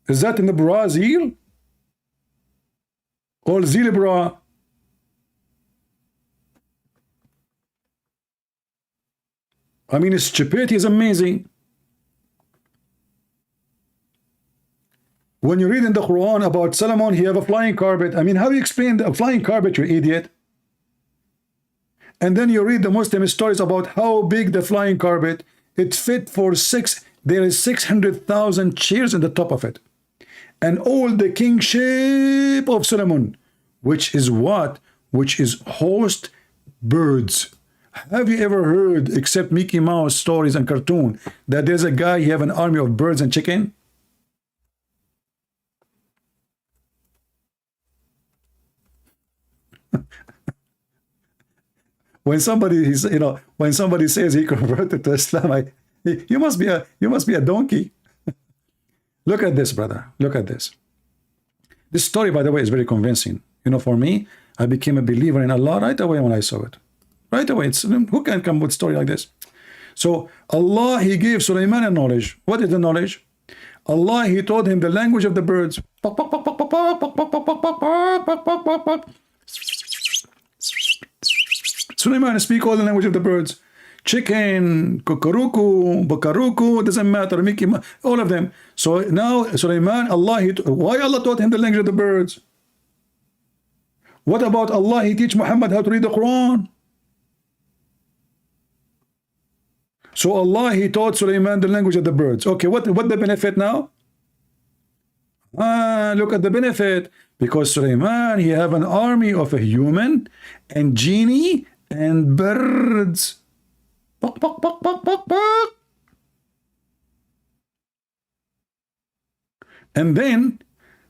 Is that in the Brazil? Or Zilbra? I mean, his stupidity is amazing. When you read in the Quran about Solomon, he have a flying carpet. I mean, how do you explain a flying carpet, you idiot? And then you read the Muslim stories about how big the flying carpet, it fit for there is 600,000 chairs in the top of it. And all the kingship of Solomon, which is what? Which is host birds. Have you ever heard, except Mickey Mouse stories and cartoon, that there's a guy, he have an army of birds and chicken? When somebody is, you know, when somebody says he converted to Islam, you must be a donkey. Look at this, brother. Look at this. This story, by the way, is very convincing. You know, for me, I became a believer in Allah right away when I saw it. Right away. Who can come with a story like this? So Allah, he gave Sulaiman a knowledge. What is the knowledge? Allah, he taught him the language of the birds. Sulaiman speak all the language of the birds. Chicken, kukuruku, bakaruku, doesn't matter, Mickey, all of them. So now Sulaiman, why Allah taught him the language of the birds? What about Allah, he teach Muhammad how to read the Quran? So Allah, he taught Sulaiman the language of the birds. Okay, what the benefit now? Look at the benefit. Because Sulaiman, he have an army of a human and genie and birds. Bok, bok, bok, bok, bok, bok. And then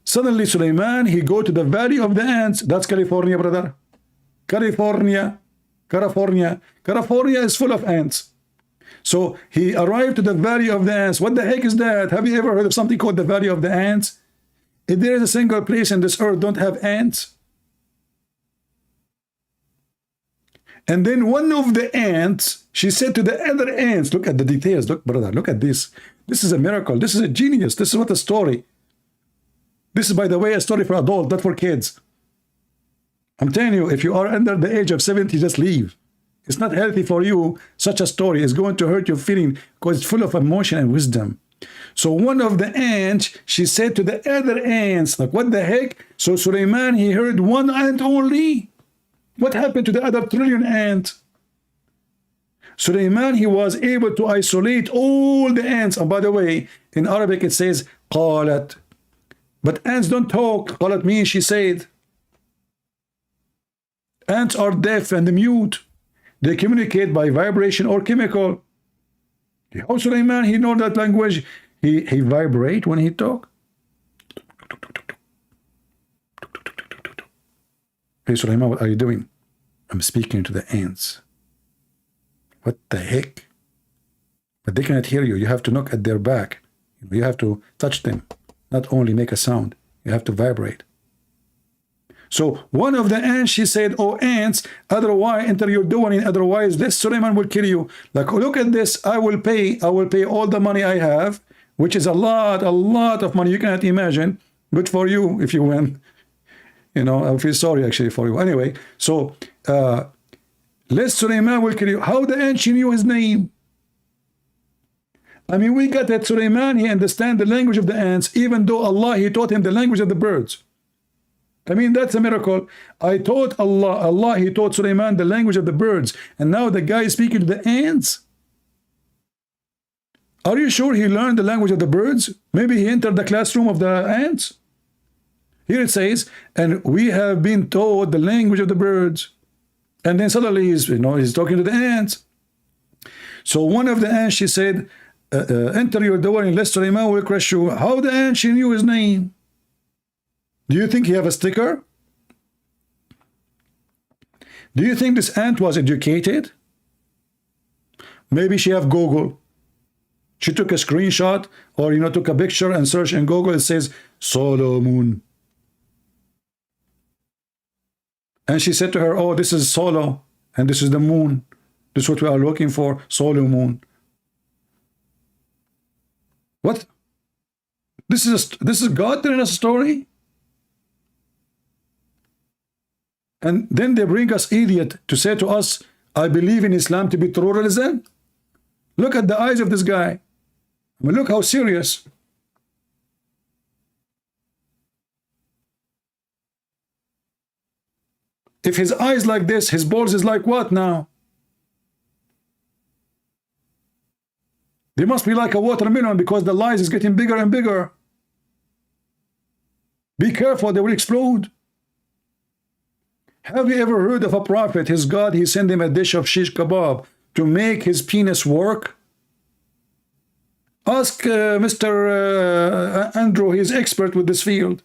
suddenly Sulaiman, he go to the valley of the ants. That's California, brother. California is full of ants. So he arrived to the valley of the ants. What the heck is that? Have you ever heard of something called the valley of the ants? If there is a single place in this earth don't have ants. And then one of the ants, she said to the other ants, look at the details, look, brother, look at this. This is a miracle. This is a genius. This is what a story. This is, by the way, a story for adults, not for kids. I'm telling you, if you are under the age of 70, just leave. It's not healthy for you. Such a story is going to hurt your feeling because it's full of emotion and wisdom. So one of the ants, she said to the other ants, like, what the heck? So Suleiman, he heard one ant only. What happened to the other trillion ants? Suleiman, he was able to isolate all the ants. And by the way, in Arabic it says qalat. But ants don't talk. Qalat means she said. Ants are deaf and mute. They communicate by vibration or chemical. How Suleiman, he know that language? He vibrate when he talk. Hey Suleiman, what are you doing? I'm speaking to the ants. What the heck? But they cannot hear you. You have to knock at their back. You have to touch them. Not only make a sound. You have to vibrate. So one of the ants, she said, oh ants, otherwise enter your doing, otherwise this Suleiman will kill you. Like, oh, look at this, I will pay all the money I have, which is a lot of money you cannot imagine. Good for you if you win. You know, I feel sorry actually for you. Anyway, so less Suleiman will kill you. How the ant, she knew his name? I mean, we got that Suleiman, he understand the language of the ants, even though Allah, he taught him the language of the birds. I mean, that's a miracle. I taught Allah, he taught Suleiman the language of the birds. And now the guy is speaking to the ants. Are you sure he learned the language of the birds? Maybe he entered the classroom of the ants. Here it says, and we have been taught the language of the birds. And then suddenly he's talking to the ants. So one of the ants, she said, enter your door and lest Suleiman will crush you. How the ant, she knew his name? Do you think he have a sticker? Do you think this ant was educated? Maybe she have Google. She took a screenshot or, took a picture and search in Google. It says Solomon. And she said to her, oh, this is Solo and this is the moon. This is what we are looking for, Solomon. What? This is God telling us a story? And then they bring us idiot to say to us, I believe in Islam to be true religion. Look at the eyes of this guy. I mean, look how serious. If his eyes like this, his balls is like what now? They must be like a watermelon because the lies is getting bigger and bigger. Be careful, they will explode. Have you ever heard of a prophet, his God, he sent him a dish of shish kebab to make his penis work? Ask Mr. Andrew, he's expert with this field.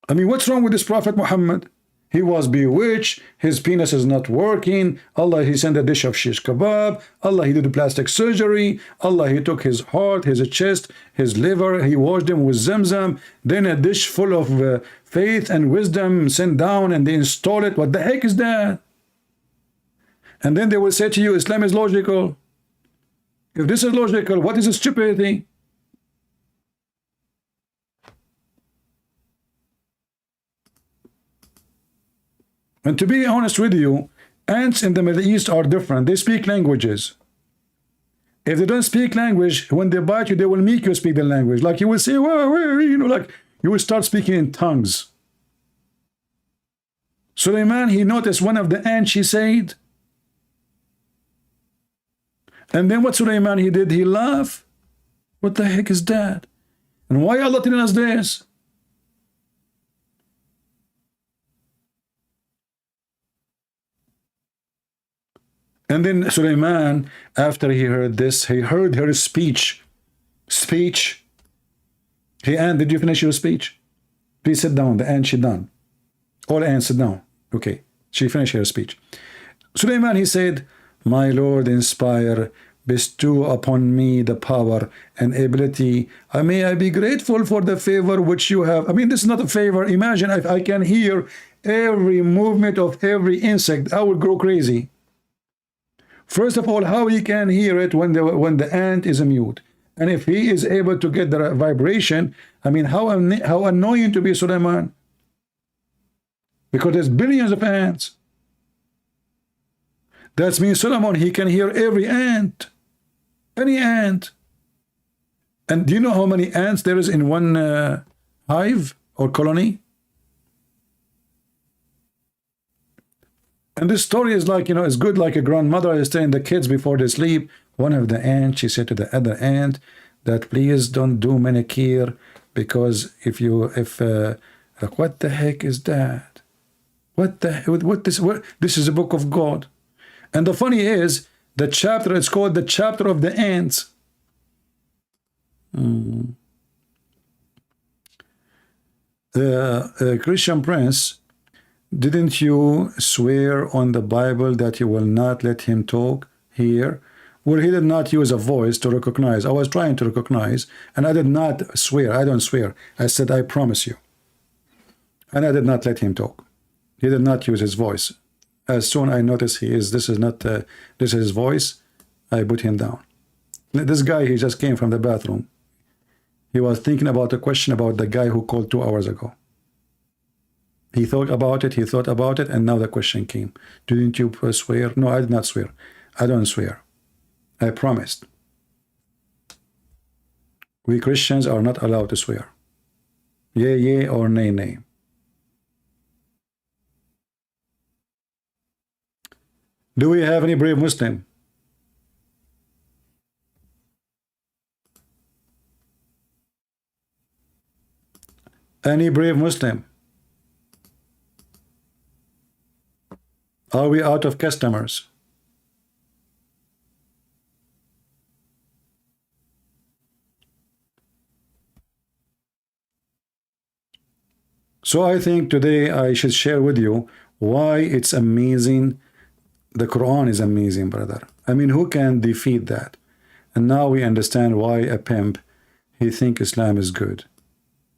I mean, what's wrong with this Prophet Muhammad? He was bewitched, his penis is not working, Allah, he sent a dish of shish kebab, Allah, he did a plastic surgery, Allah, he took his heart, his chest, his liver, he washed them with Zamzam, then a dish full of faith and wisdom sent down and they install it. What the heck is that? And then they will say to you, Islam is logical. If this is logical, what is the stupidity? And to be honest with you, ants in the Middle East are different. They speak languages. If they don't speak language, when they bite you, they will make you speak the language. Like you will say, well, like you will start speaking in tongues. Suleiman, he noticed one of the ants, she said. And then what Suleiman, he did? He laughed. What the heck is that? And why Allah telling us this? And then Suleiman, after he heard this, he heard her speech. Hey, Anne, did you finish your speech? Please sit down. The Anne, she done. All Anne, sit down. Okay, she finished her speech. Suleiman, he said, my Lord, inspire, bestow upon me the power and ability. May I be grateful for the favor which you have. I mean, this is not a favor. Imagine if I can hear every movement of every insect, I would go crazy. First of all, how he can hear it when the ant is mute? And if he is able to get the vibration, I mean, how annoying to be Suleiman, because there's billions of ants. That means Solomon, he can hear every ant, any ant. And do you know how many ants there is in one hive or colony? And this story is like, you know, it's good, like a grandmother is telling the kids before they sleep. One of the ants, she said to the other ant that please don't do manicure, because if like, what the heck is that? What this is a book of God. And the funny is, the chapter is called the chapter of the ants. Christian Prince, didn't you swear on the Bible that you will not let him talk here? Well, he did not use a voice to recognize. I was trying to recognize, and I did not swear. I don't swear. I said, I promise you. And I did not let him talk. He did not use his voice. As soon I noticed this is his voice, I put him down. This guy, he just came from the bathroom. He was thinking about a question about the guy who called 2 hours ago. He thought about it, and now the question came. Didn't you swear? No, I did not swear. I don't swear. I promised. We Christians are not allowed to swear. Yea, yea, or nay, nay. Do we have any brave Muslim? Any brave Muslim? Are we out of customers? So I think today I should share with you why it's amazing. The Quran is amazing, brother. I mean, who can defeat that? And now we understand why a pimp, he thinks Islam is good.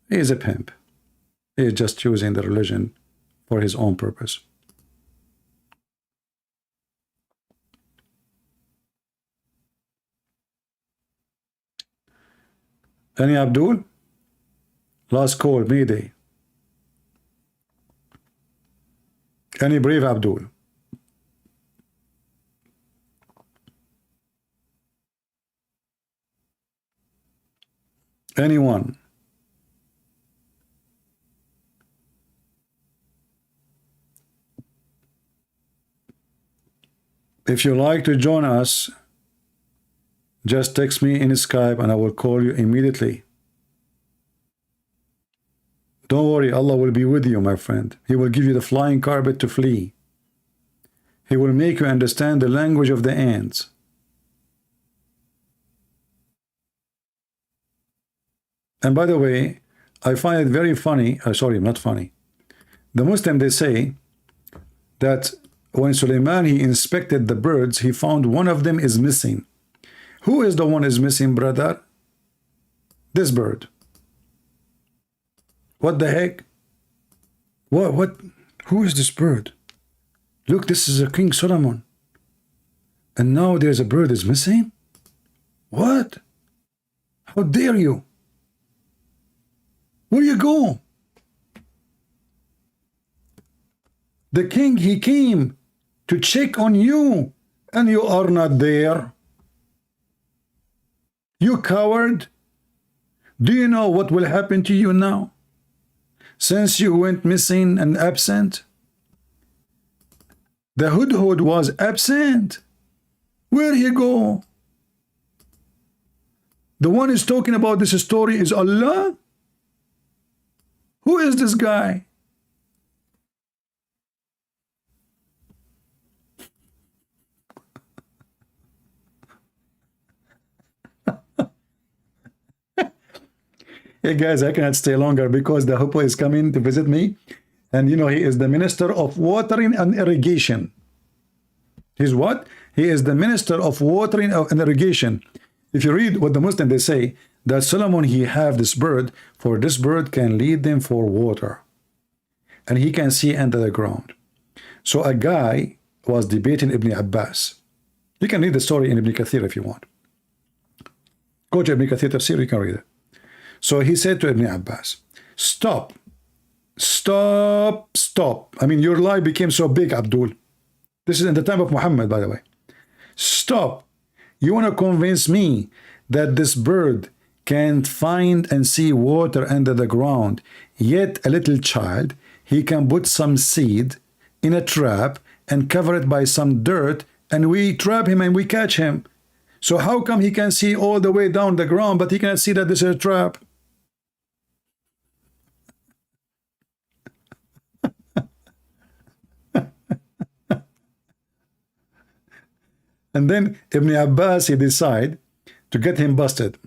He is a pimp. He is just choosing the religion for his own purpose. Any Abdul? Last call, Mayday. Any brave Abdul? Anyone? If you like to join us, just text me in Skype and I will call you immediately. Don't worry, Allah will be with you, my friend. He will give you the flying carpet to flee. He will make you understand the language of the ants. And by the way, I find it very funny, sorry, not funny. The Muslim, they say that when Suleiman, he inspected the birds, he found one of them is missing. Who is the one is missing, brother? This bird. What the heck? What? Who is this bird? Look, this is a King Solomon. And now there's a bird is missing? What? How dare you? Where you go? The king, he came to check on you, and you are not there. You coward. Do you know what will happen to you now? Since you went missing and absent? The hudhud was absent. Where he go? The one who's talking about this story is Allah? Who is this guy? Hey guys, I cannot stay longer because the Hoopo is coming to visit me. And you know, he is the Minister of Watering and Irrigation. He's what? He is the Minister of Watering and Irrigation. If you read what the Muslim, they say, that Solomon, he have this bird, for this bird can lead them for water. And he can see under the ground. So a guy was debating Ibn Abbas. You can read the story in Ibn Kathir if you want. Go to Ibn Kathir Tafsir, you can read it. So he said to Ibn Abbas, stop. Stop. Stop. I mean, your lie became so big, Abdul. This is in the time of Muhammad, by the way. Stop. You want to convince me that this bird can't find and see water under the ground, yet a little child, he can put some seed in a trap and cover it by some dirt, and we trap him and we catch him. So how come he can see all the way down the ground, but he cannot see that this is a trap? And then Ibn Abbas, he decided to get him busted.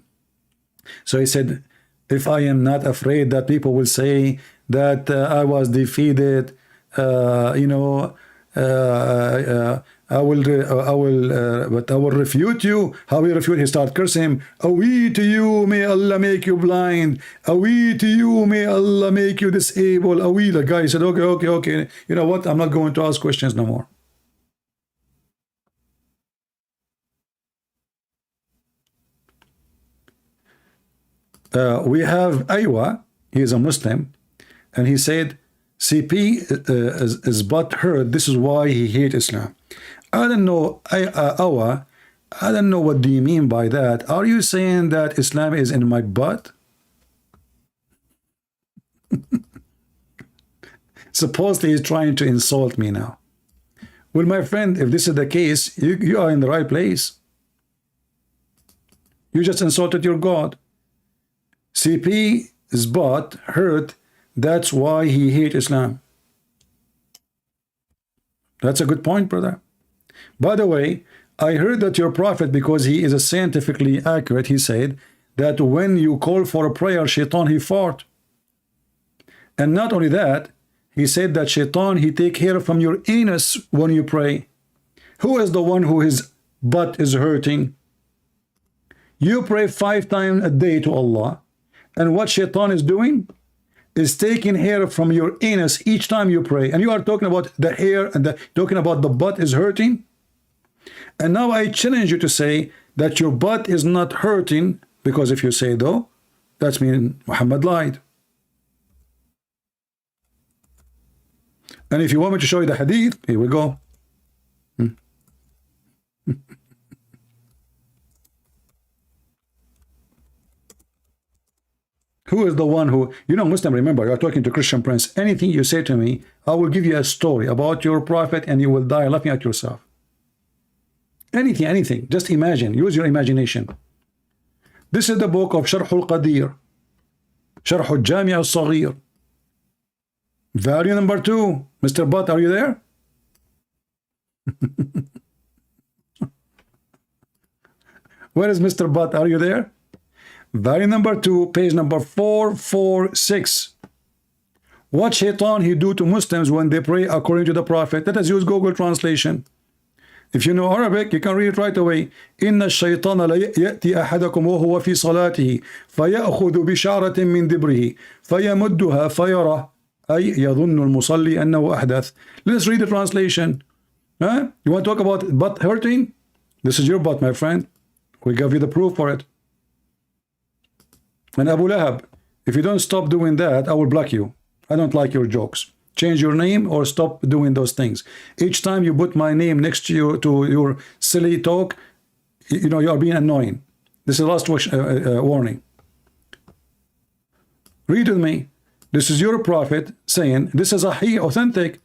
So he said, if I am not afraid that people will say that I was defeated, you know, I will refute you. How will refute? He start cursing him. Awee to you, may Allah make you blind. Awee to you, may Allah make you disabled. Awee. The guy said, okay. You know what? I'm not going to ask questions no more. We have Aywa, he is a Muslim, and he said, CP is but heard, this is why he hates Islam. I don't know, Aywa, I don't know what do you mean by that. Are you saying that Islam is in my butt? Supposedly he's trying to insult me now. Well, my friend, if this is the case, you are in the right place. You just insulted your God. CP is but hurt, that's why he hates Islam. That's a good point, brother. By the way, I heard that your prophet, because he is a scientifically accurate, he said that when you call for a prayer, shaitan, he fought. And not only that, he said that shaitan, he take hair from your anus when you pray. Who is the one who his butt is hurting? You pray 5 times a day to Allah. And what shaitan is doing is taking hair from your anus each time you pray. And you are talking about the hair and talking about the butt is hurting. And now I challenge you to say that your butt is not hurting, because if you say though, that's mean Muhammad lied. And if you want me to show you the hadith, here we go. Who is the one who, you know, Muslim, remember, you're talking to Christian Prince. Anything you say to me, I will give you a story about your prophet and you will die laughing at yourself. Anything. Just imagine. Use your imagination. This is the book of Sharh al-Qadir. Sharh al-Jami' al-Saghir. Value number 2. Mr. Butt, are you there? Where is Mr. Butt? Are you there? Value number 2, page number 446. What shaitan he do to Muslims when they pray according to the Prophet? Let us use Google translation. If you know Arabic, you can read it right away. إن الشيطان لا يأتي أحدكم وهو في صلاته فيأخذ بشعرة من دبره فيمدها فيرى أي يظن المصلي أنه أحدث. Let's read the translation. Huh? You want to talk about butt hurting? This is your butt, my friend. We give you the proof for it. And Abu Lahab, if you don't stop doing that, I will block you. I don't like your jokes. Change your name or stop doing those things. Each time you put my name next to your silly talk, you know, you are being annoying. This is the last warning. Read with me. This is your prophet saying, this is authentic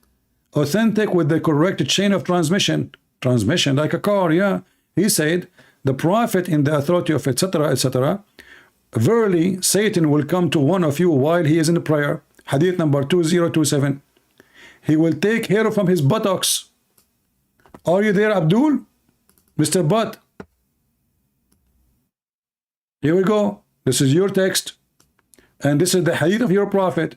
with the correct chain of transmission, like a car, yeah. He said, the prophet in the authority of etc., etc., verily, Satan will come to one of you while he is in prayer. Hadith number 2027. He will take hair from his buttocks. Are you there, Abdul? Mr. Butt. Here we go. This is your text. And this is the hadith of your prophet.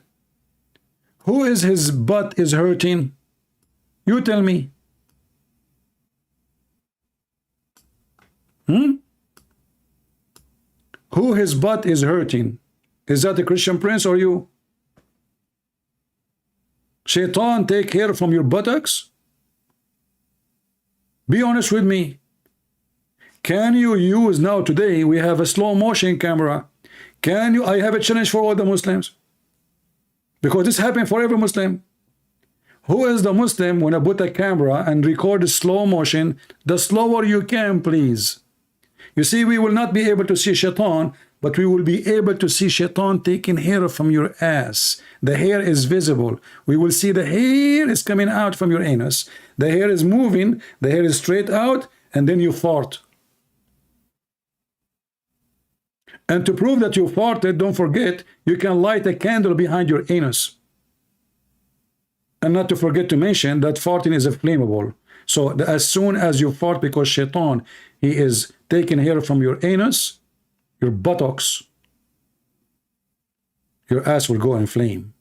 Who is his butt is hurting? You tell me. Who his butt is hurting? Is that the Christian Prince or you? Shaitan take hair from your buttocks? Be honest with me. Can you use now today? We have a slow motion camera. Can you? I have a challenge for all the Muslims, because this happened for every Muslim. Who is the Muslim when I put a camera and record slow motion? The slower you can, please. You see, we will not be able to see shaitan, but we will be able to see shaitan taking hair from your ass. The hair is visible. We will see the hair is coming out from your anus. The hair is moving. The hair is straight out, and then you fart. And to prove that you farted, don't forget, you can light a candle behind your anus. And not to forget to mention that farting is flammable. So as soon as you fart, because shaitan, he is taking hair from your anus, your buttocks, your ass will go in flame.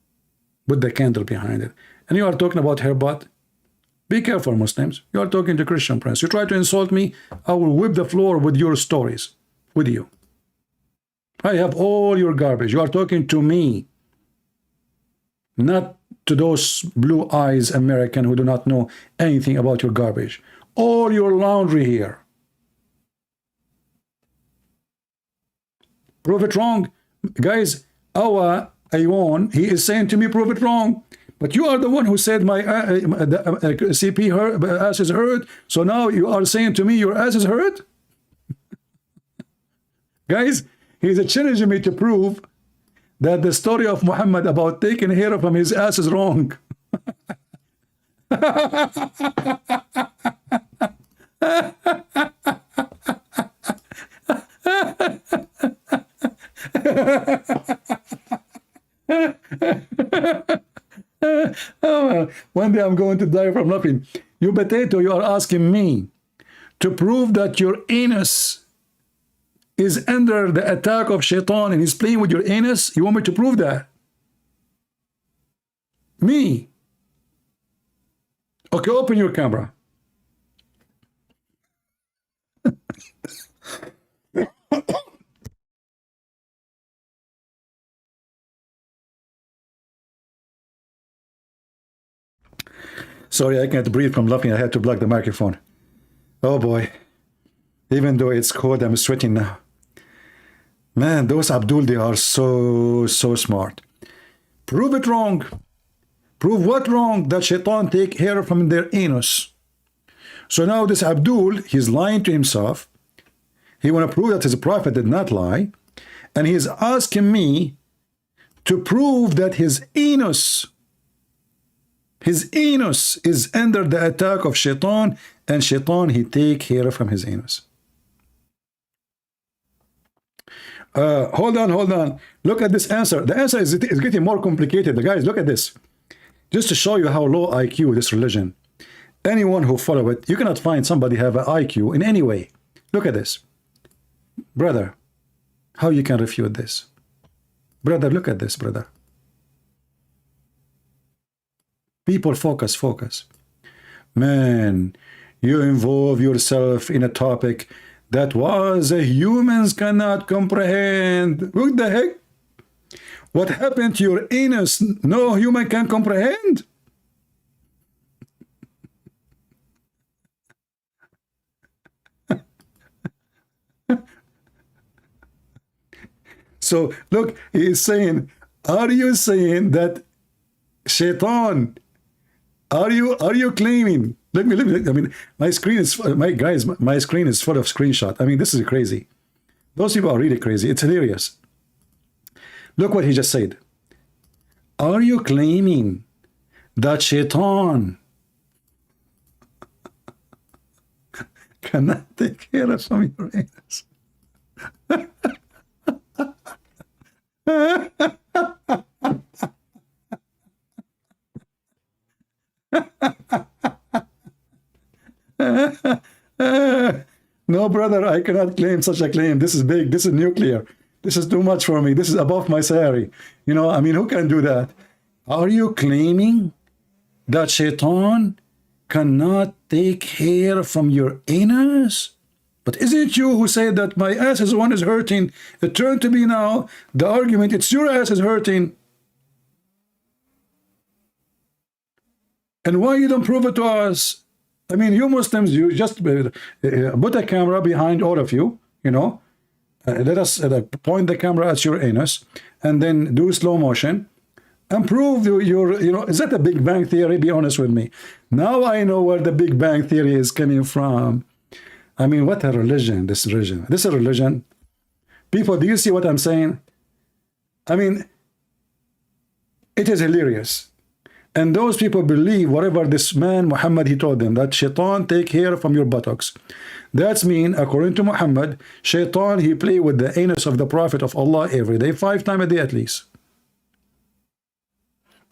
Put the candle behind it. And you are talking about hair butt? Be careful, Muslims. You are talking to Christian Prince. You try to insult me, I will whip the floor with your stories, with you. I have all your garbage. You are talking to me, not to those blue eyes American who do not know anything about your garbage. All your laundry here. Prove it wrong. Guys, our Aywan, he is saying to me, prove it wrong. But you are the one who said my CP ass is hurt. So now you are saying to me your ass is hurt? Guys, he's challenging me to prove that the story of Muhammad about taking hair from his ass is wrong. Oh, one day I'm going to die from laughing. You potato, you are asking me to prove that your anus is under the attack of shaitan and he's playing with your anus? You want me to prove that? Me? Okay, open your camera. Sorry, I can't breathe from laughing. I had to plug the microphone. Oh boy. Even though it's cold, I'm sweating now. Man, those Abdul, they are so smart. Prove it wrong. Prove what wrong? That shaitan take hair from their anus. So now this Abdul, he's lying to himself. He want to prove that his prophet did not lie. And he's asking me to prove that his anus is under the attack of shaitan, and shaitan, he take hair from his anus. Hold on. Look at this answer. The answer is getting more complicated. Guys, look at this. Just to show you how low IQ this religion. Anyone who follow it, you cannot find somebody have an IQ in any way. Look at this. Brother, how you can refute this? Brother, look at this, brother. People, focus. Man, you involve yourself in a topic that was humans cannot comprehend. What the heck? What happened to your anus? No human can comprehend? So look, he is saying, are you saying that shaitan, are you claiming? Let me. I mean, my screen is full of screenshot. I mean, this is crazy. Those people are really crazy. It's hilarious. Look what he just said. Are you claiming that shaitan cannot take care of some of your anus? No, brother, I cannot claim such a claim. This is big. This is nuclear. This is too much for me. This is above my salary. You know, I mean, who can do that? Are you claiming that shaitan cannot take hair from your anus? But isn't it you who said that my ass is the one is hurting? It turned to be now the argument, it's your ass is hurting. And why you don't prove it to us? I mean, you Muslims, you just put a camera behind all of you, you know, let us point the camera at your anus and then do slow motion and prove your, you know, is that a Big Bang Theory? Be honest with me. Now I know where the Big Bang Theory is coming from. I mean, what a religion, this religion. This is a religion. People, do you see what I'm saying? I mean, it is hilarious. And those people believe whatever this man, Muhammad, he told them, that shaitan take hair from your buttocks. That's mean, according to Muhammad, shaitan, he play with the anus of the Prophet of Allah every day, 5 times a day at least.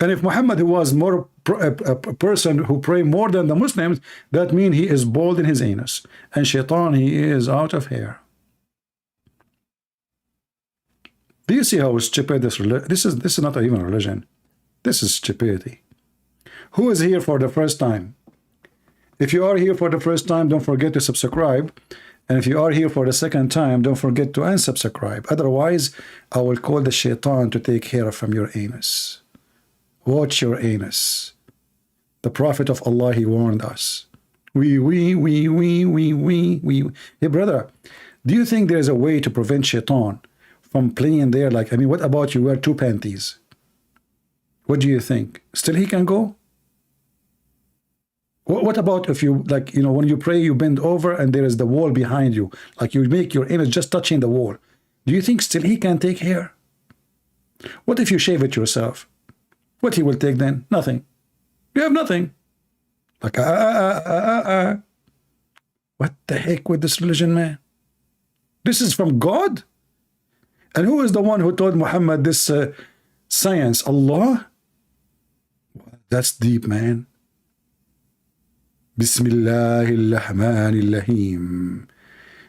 And if Muhammad was more a person who pray more than the Muslims, that means he is bald in his anus. And shaitan, he is out of hair. Do you see how stupid this is not even a religion. This is stupidity. Who is here for the first time? If you are here for the first time, don't forget to subscribe. And if you are here for the second time, don't forget to unsubscribe. Otherwise, I will call the shaitan to take hair from your anus. Watch your anus. The Prophet of Allah, he warned us. Hey, brother, do you think there's a way to prevent shaitan from playing there? Like, I mean, what about you wear 2 panties? What do you think? Still he can go? What about if you, like, you know, when you pray, you bend over and there is the wall behind you, like you make your anus just touching the wall. Do you think still he can take hair? What if you shave it yourself? What he will take then? Nothing. You have nothing. Like, what the heck with this religion, man? This is from God? And who is the one who told Muhammad this science? Allah? That's deep, man. Bismillahirrahmanirrahim.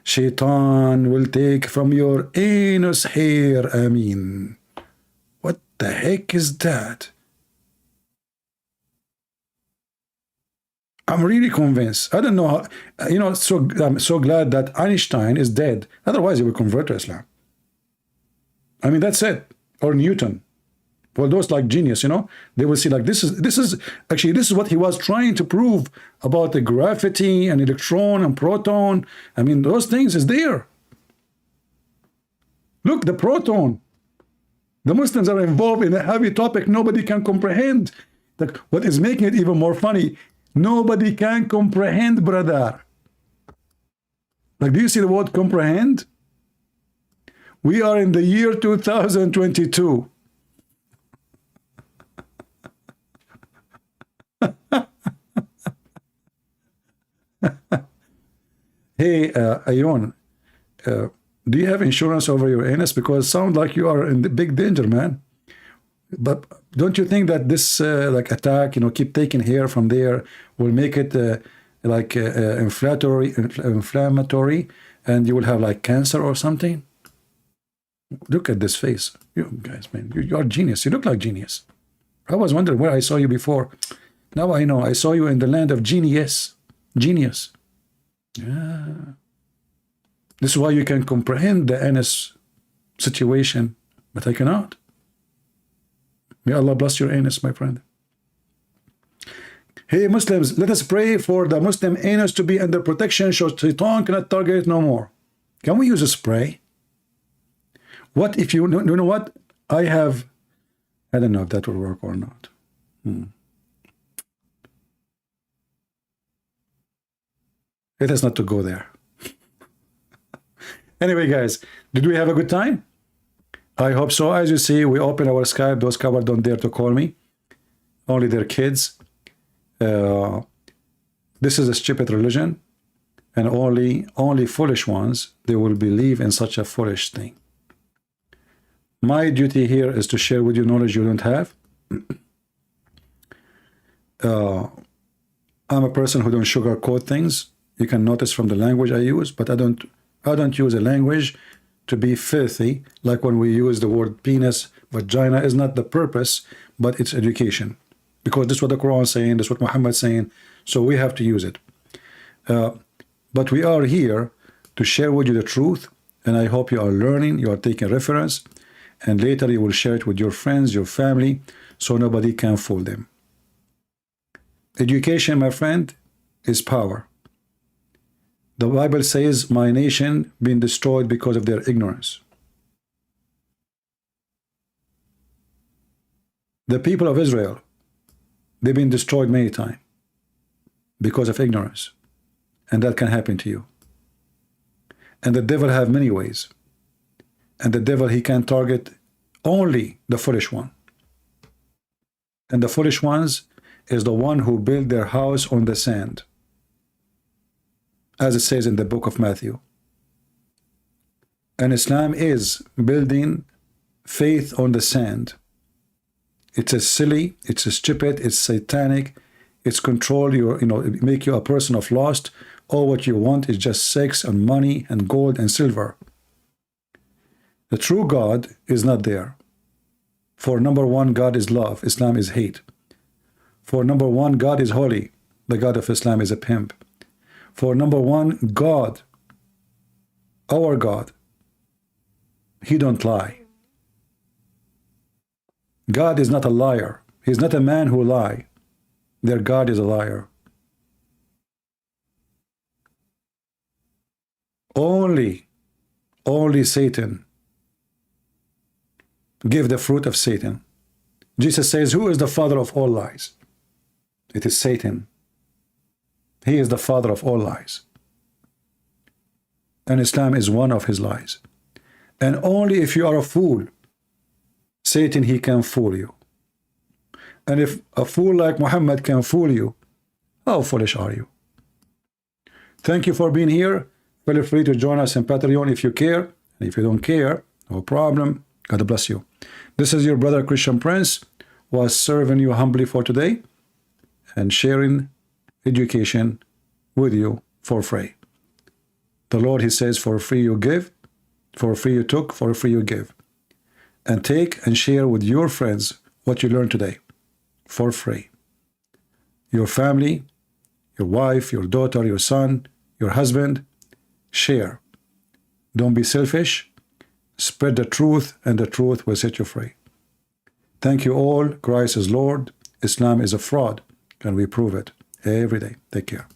Shaitan will take from your anus hair. Ameen. What the heck is that? I'm really convinced. I don't know how, you know, so I'm so glad that Einstein is dead. Otherwise, he will convert to Islam. I mean, that's it. Or Newton. For those like genius, you know, they will see like this is actually this is what he was trying to prove about the gravity and electron and proton. I mean, those things is there. Look, the proton. The Muslims are involved in a heavy topic nobody can comprehend. Like, what is making it even more funny, nobody can comprehend, brother. Like, do you see the word comprehend? We are in the year 2022. Hey, Ayon, do you have insurance over your anus? Because it sounds like you are in the big danger, man. But don't you think that this like attack, you know, keep taking hair from there will make it like inflammatory, and you will have like cancer or something? Look at this face. You guys, man, you are genius. You look like genius. I was wondering where I saw you before. Now I know. I saw you in the land of genius. Genius. Yeah. This is why you can comprehend the anus situation, but I cannot. May Allah bless your anus, my friend. Hey, Muslims, let us pray for the Muslim anus to be under protection so Shaitan cannot target it no more. Can we use a spray? What if you know what? I don't know if that will work or not. It has not to go there. Anyway, guys, did we have a good time? I hope so. As you see, we open our Skype. Those couples don't dare to call me. Only their kids. This is a stupid religion. And only foolish ones, they will believe in such a foolish thing. My duty here is to share with you knowledge you don't have. I'm a person who don't sugarcoat things. You can notice from the language I use, but I don't use a language to be filthy, like when we use the word penis. Vagina is not the purpose, but it's education. Because this is what the Quran is saying, this is what Muhammad is saying, so we have to use it. But we are here to share with you the truth, and I hope you are learning, you are taking reference, and later you will share it with your friends, your family, so nobody can fool them. Education, my friend, is power. The Bible says, my nation been destroyed because of their ignorance. The people of Israel, they've been destroyed many times because of ignorance. And that can happen to you. And the devil have many ways. And the devil, he can target only the foolish one. And the foolish ones is the one who build their house on the sand, as it says in the book of Matthew. And Islam is building faith on the sand. It's a silly, it's a stupid, it's satanic, it's control you, make you a person of lust. All what you want is just sex and money and gold and silver. The true God is not there. For number one, God is love. Islam is hate. For number one, God is holy. The God of Islam is a pimp. For number one, God, our God, he don't lie. God is not a liar. He's not a man who lie. Their God is a liar. Only Satan give the fruit of Satan. Jesus says, who is the father of all lies? It is Satan. He is the father of all lies. And Islam is one of his lies. And only if you are a fool, Satan, he can fool you. And if a fool like Muhammad can fool you, how foolish are you? Thank you for being here. Feel free to join us in Patreon if you care. And if you don't care, no problem. God bless you. This is your brother Christian Prince, was serving you humbly for today and sharing education with you for free. The Lord, he says, for free you give, for free you took, for free you give. And take and share with your friends what you learned today for free. Your family, your wife, your daughter, your son, your husband, share. Don't be selfish. Spread the truth, and the truth will set you free. Thank you all. Christ is Lord. Islam is a fraud, and we prove it every day. Take care.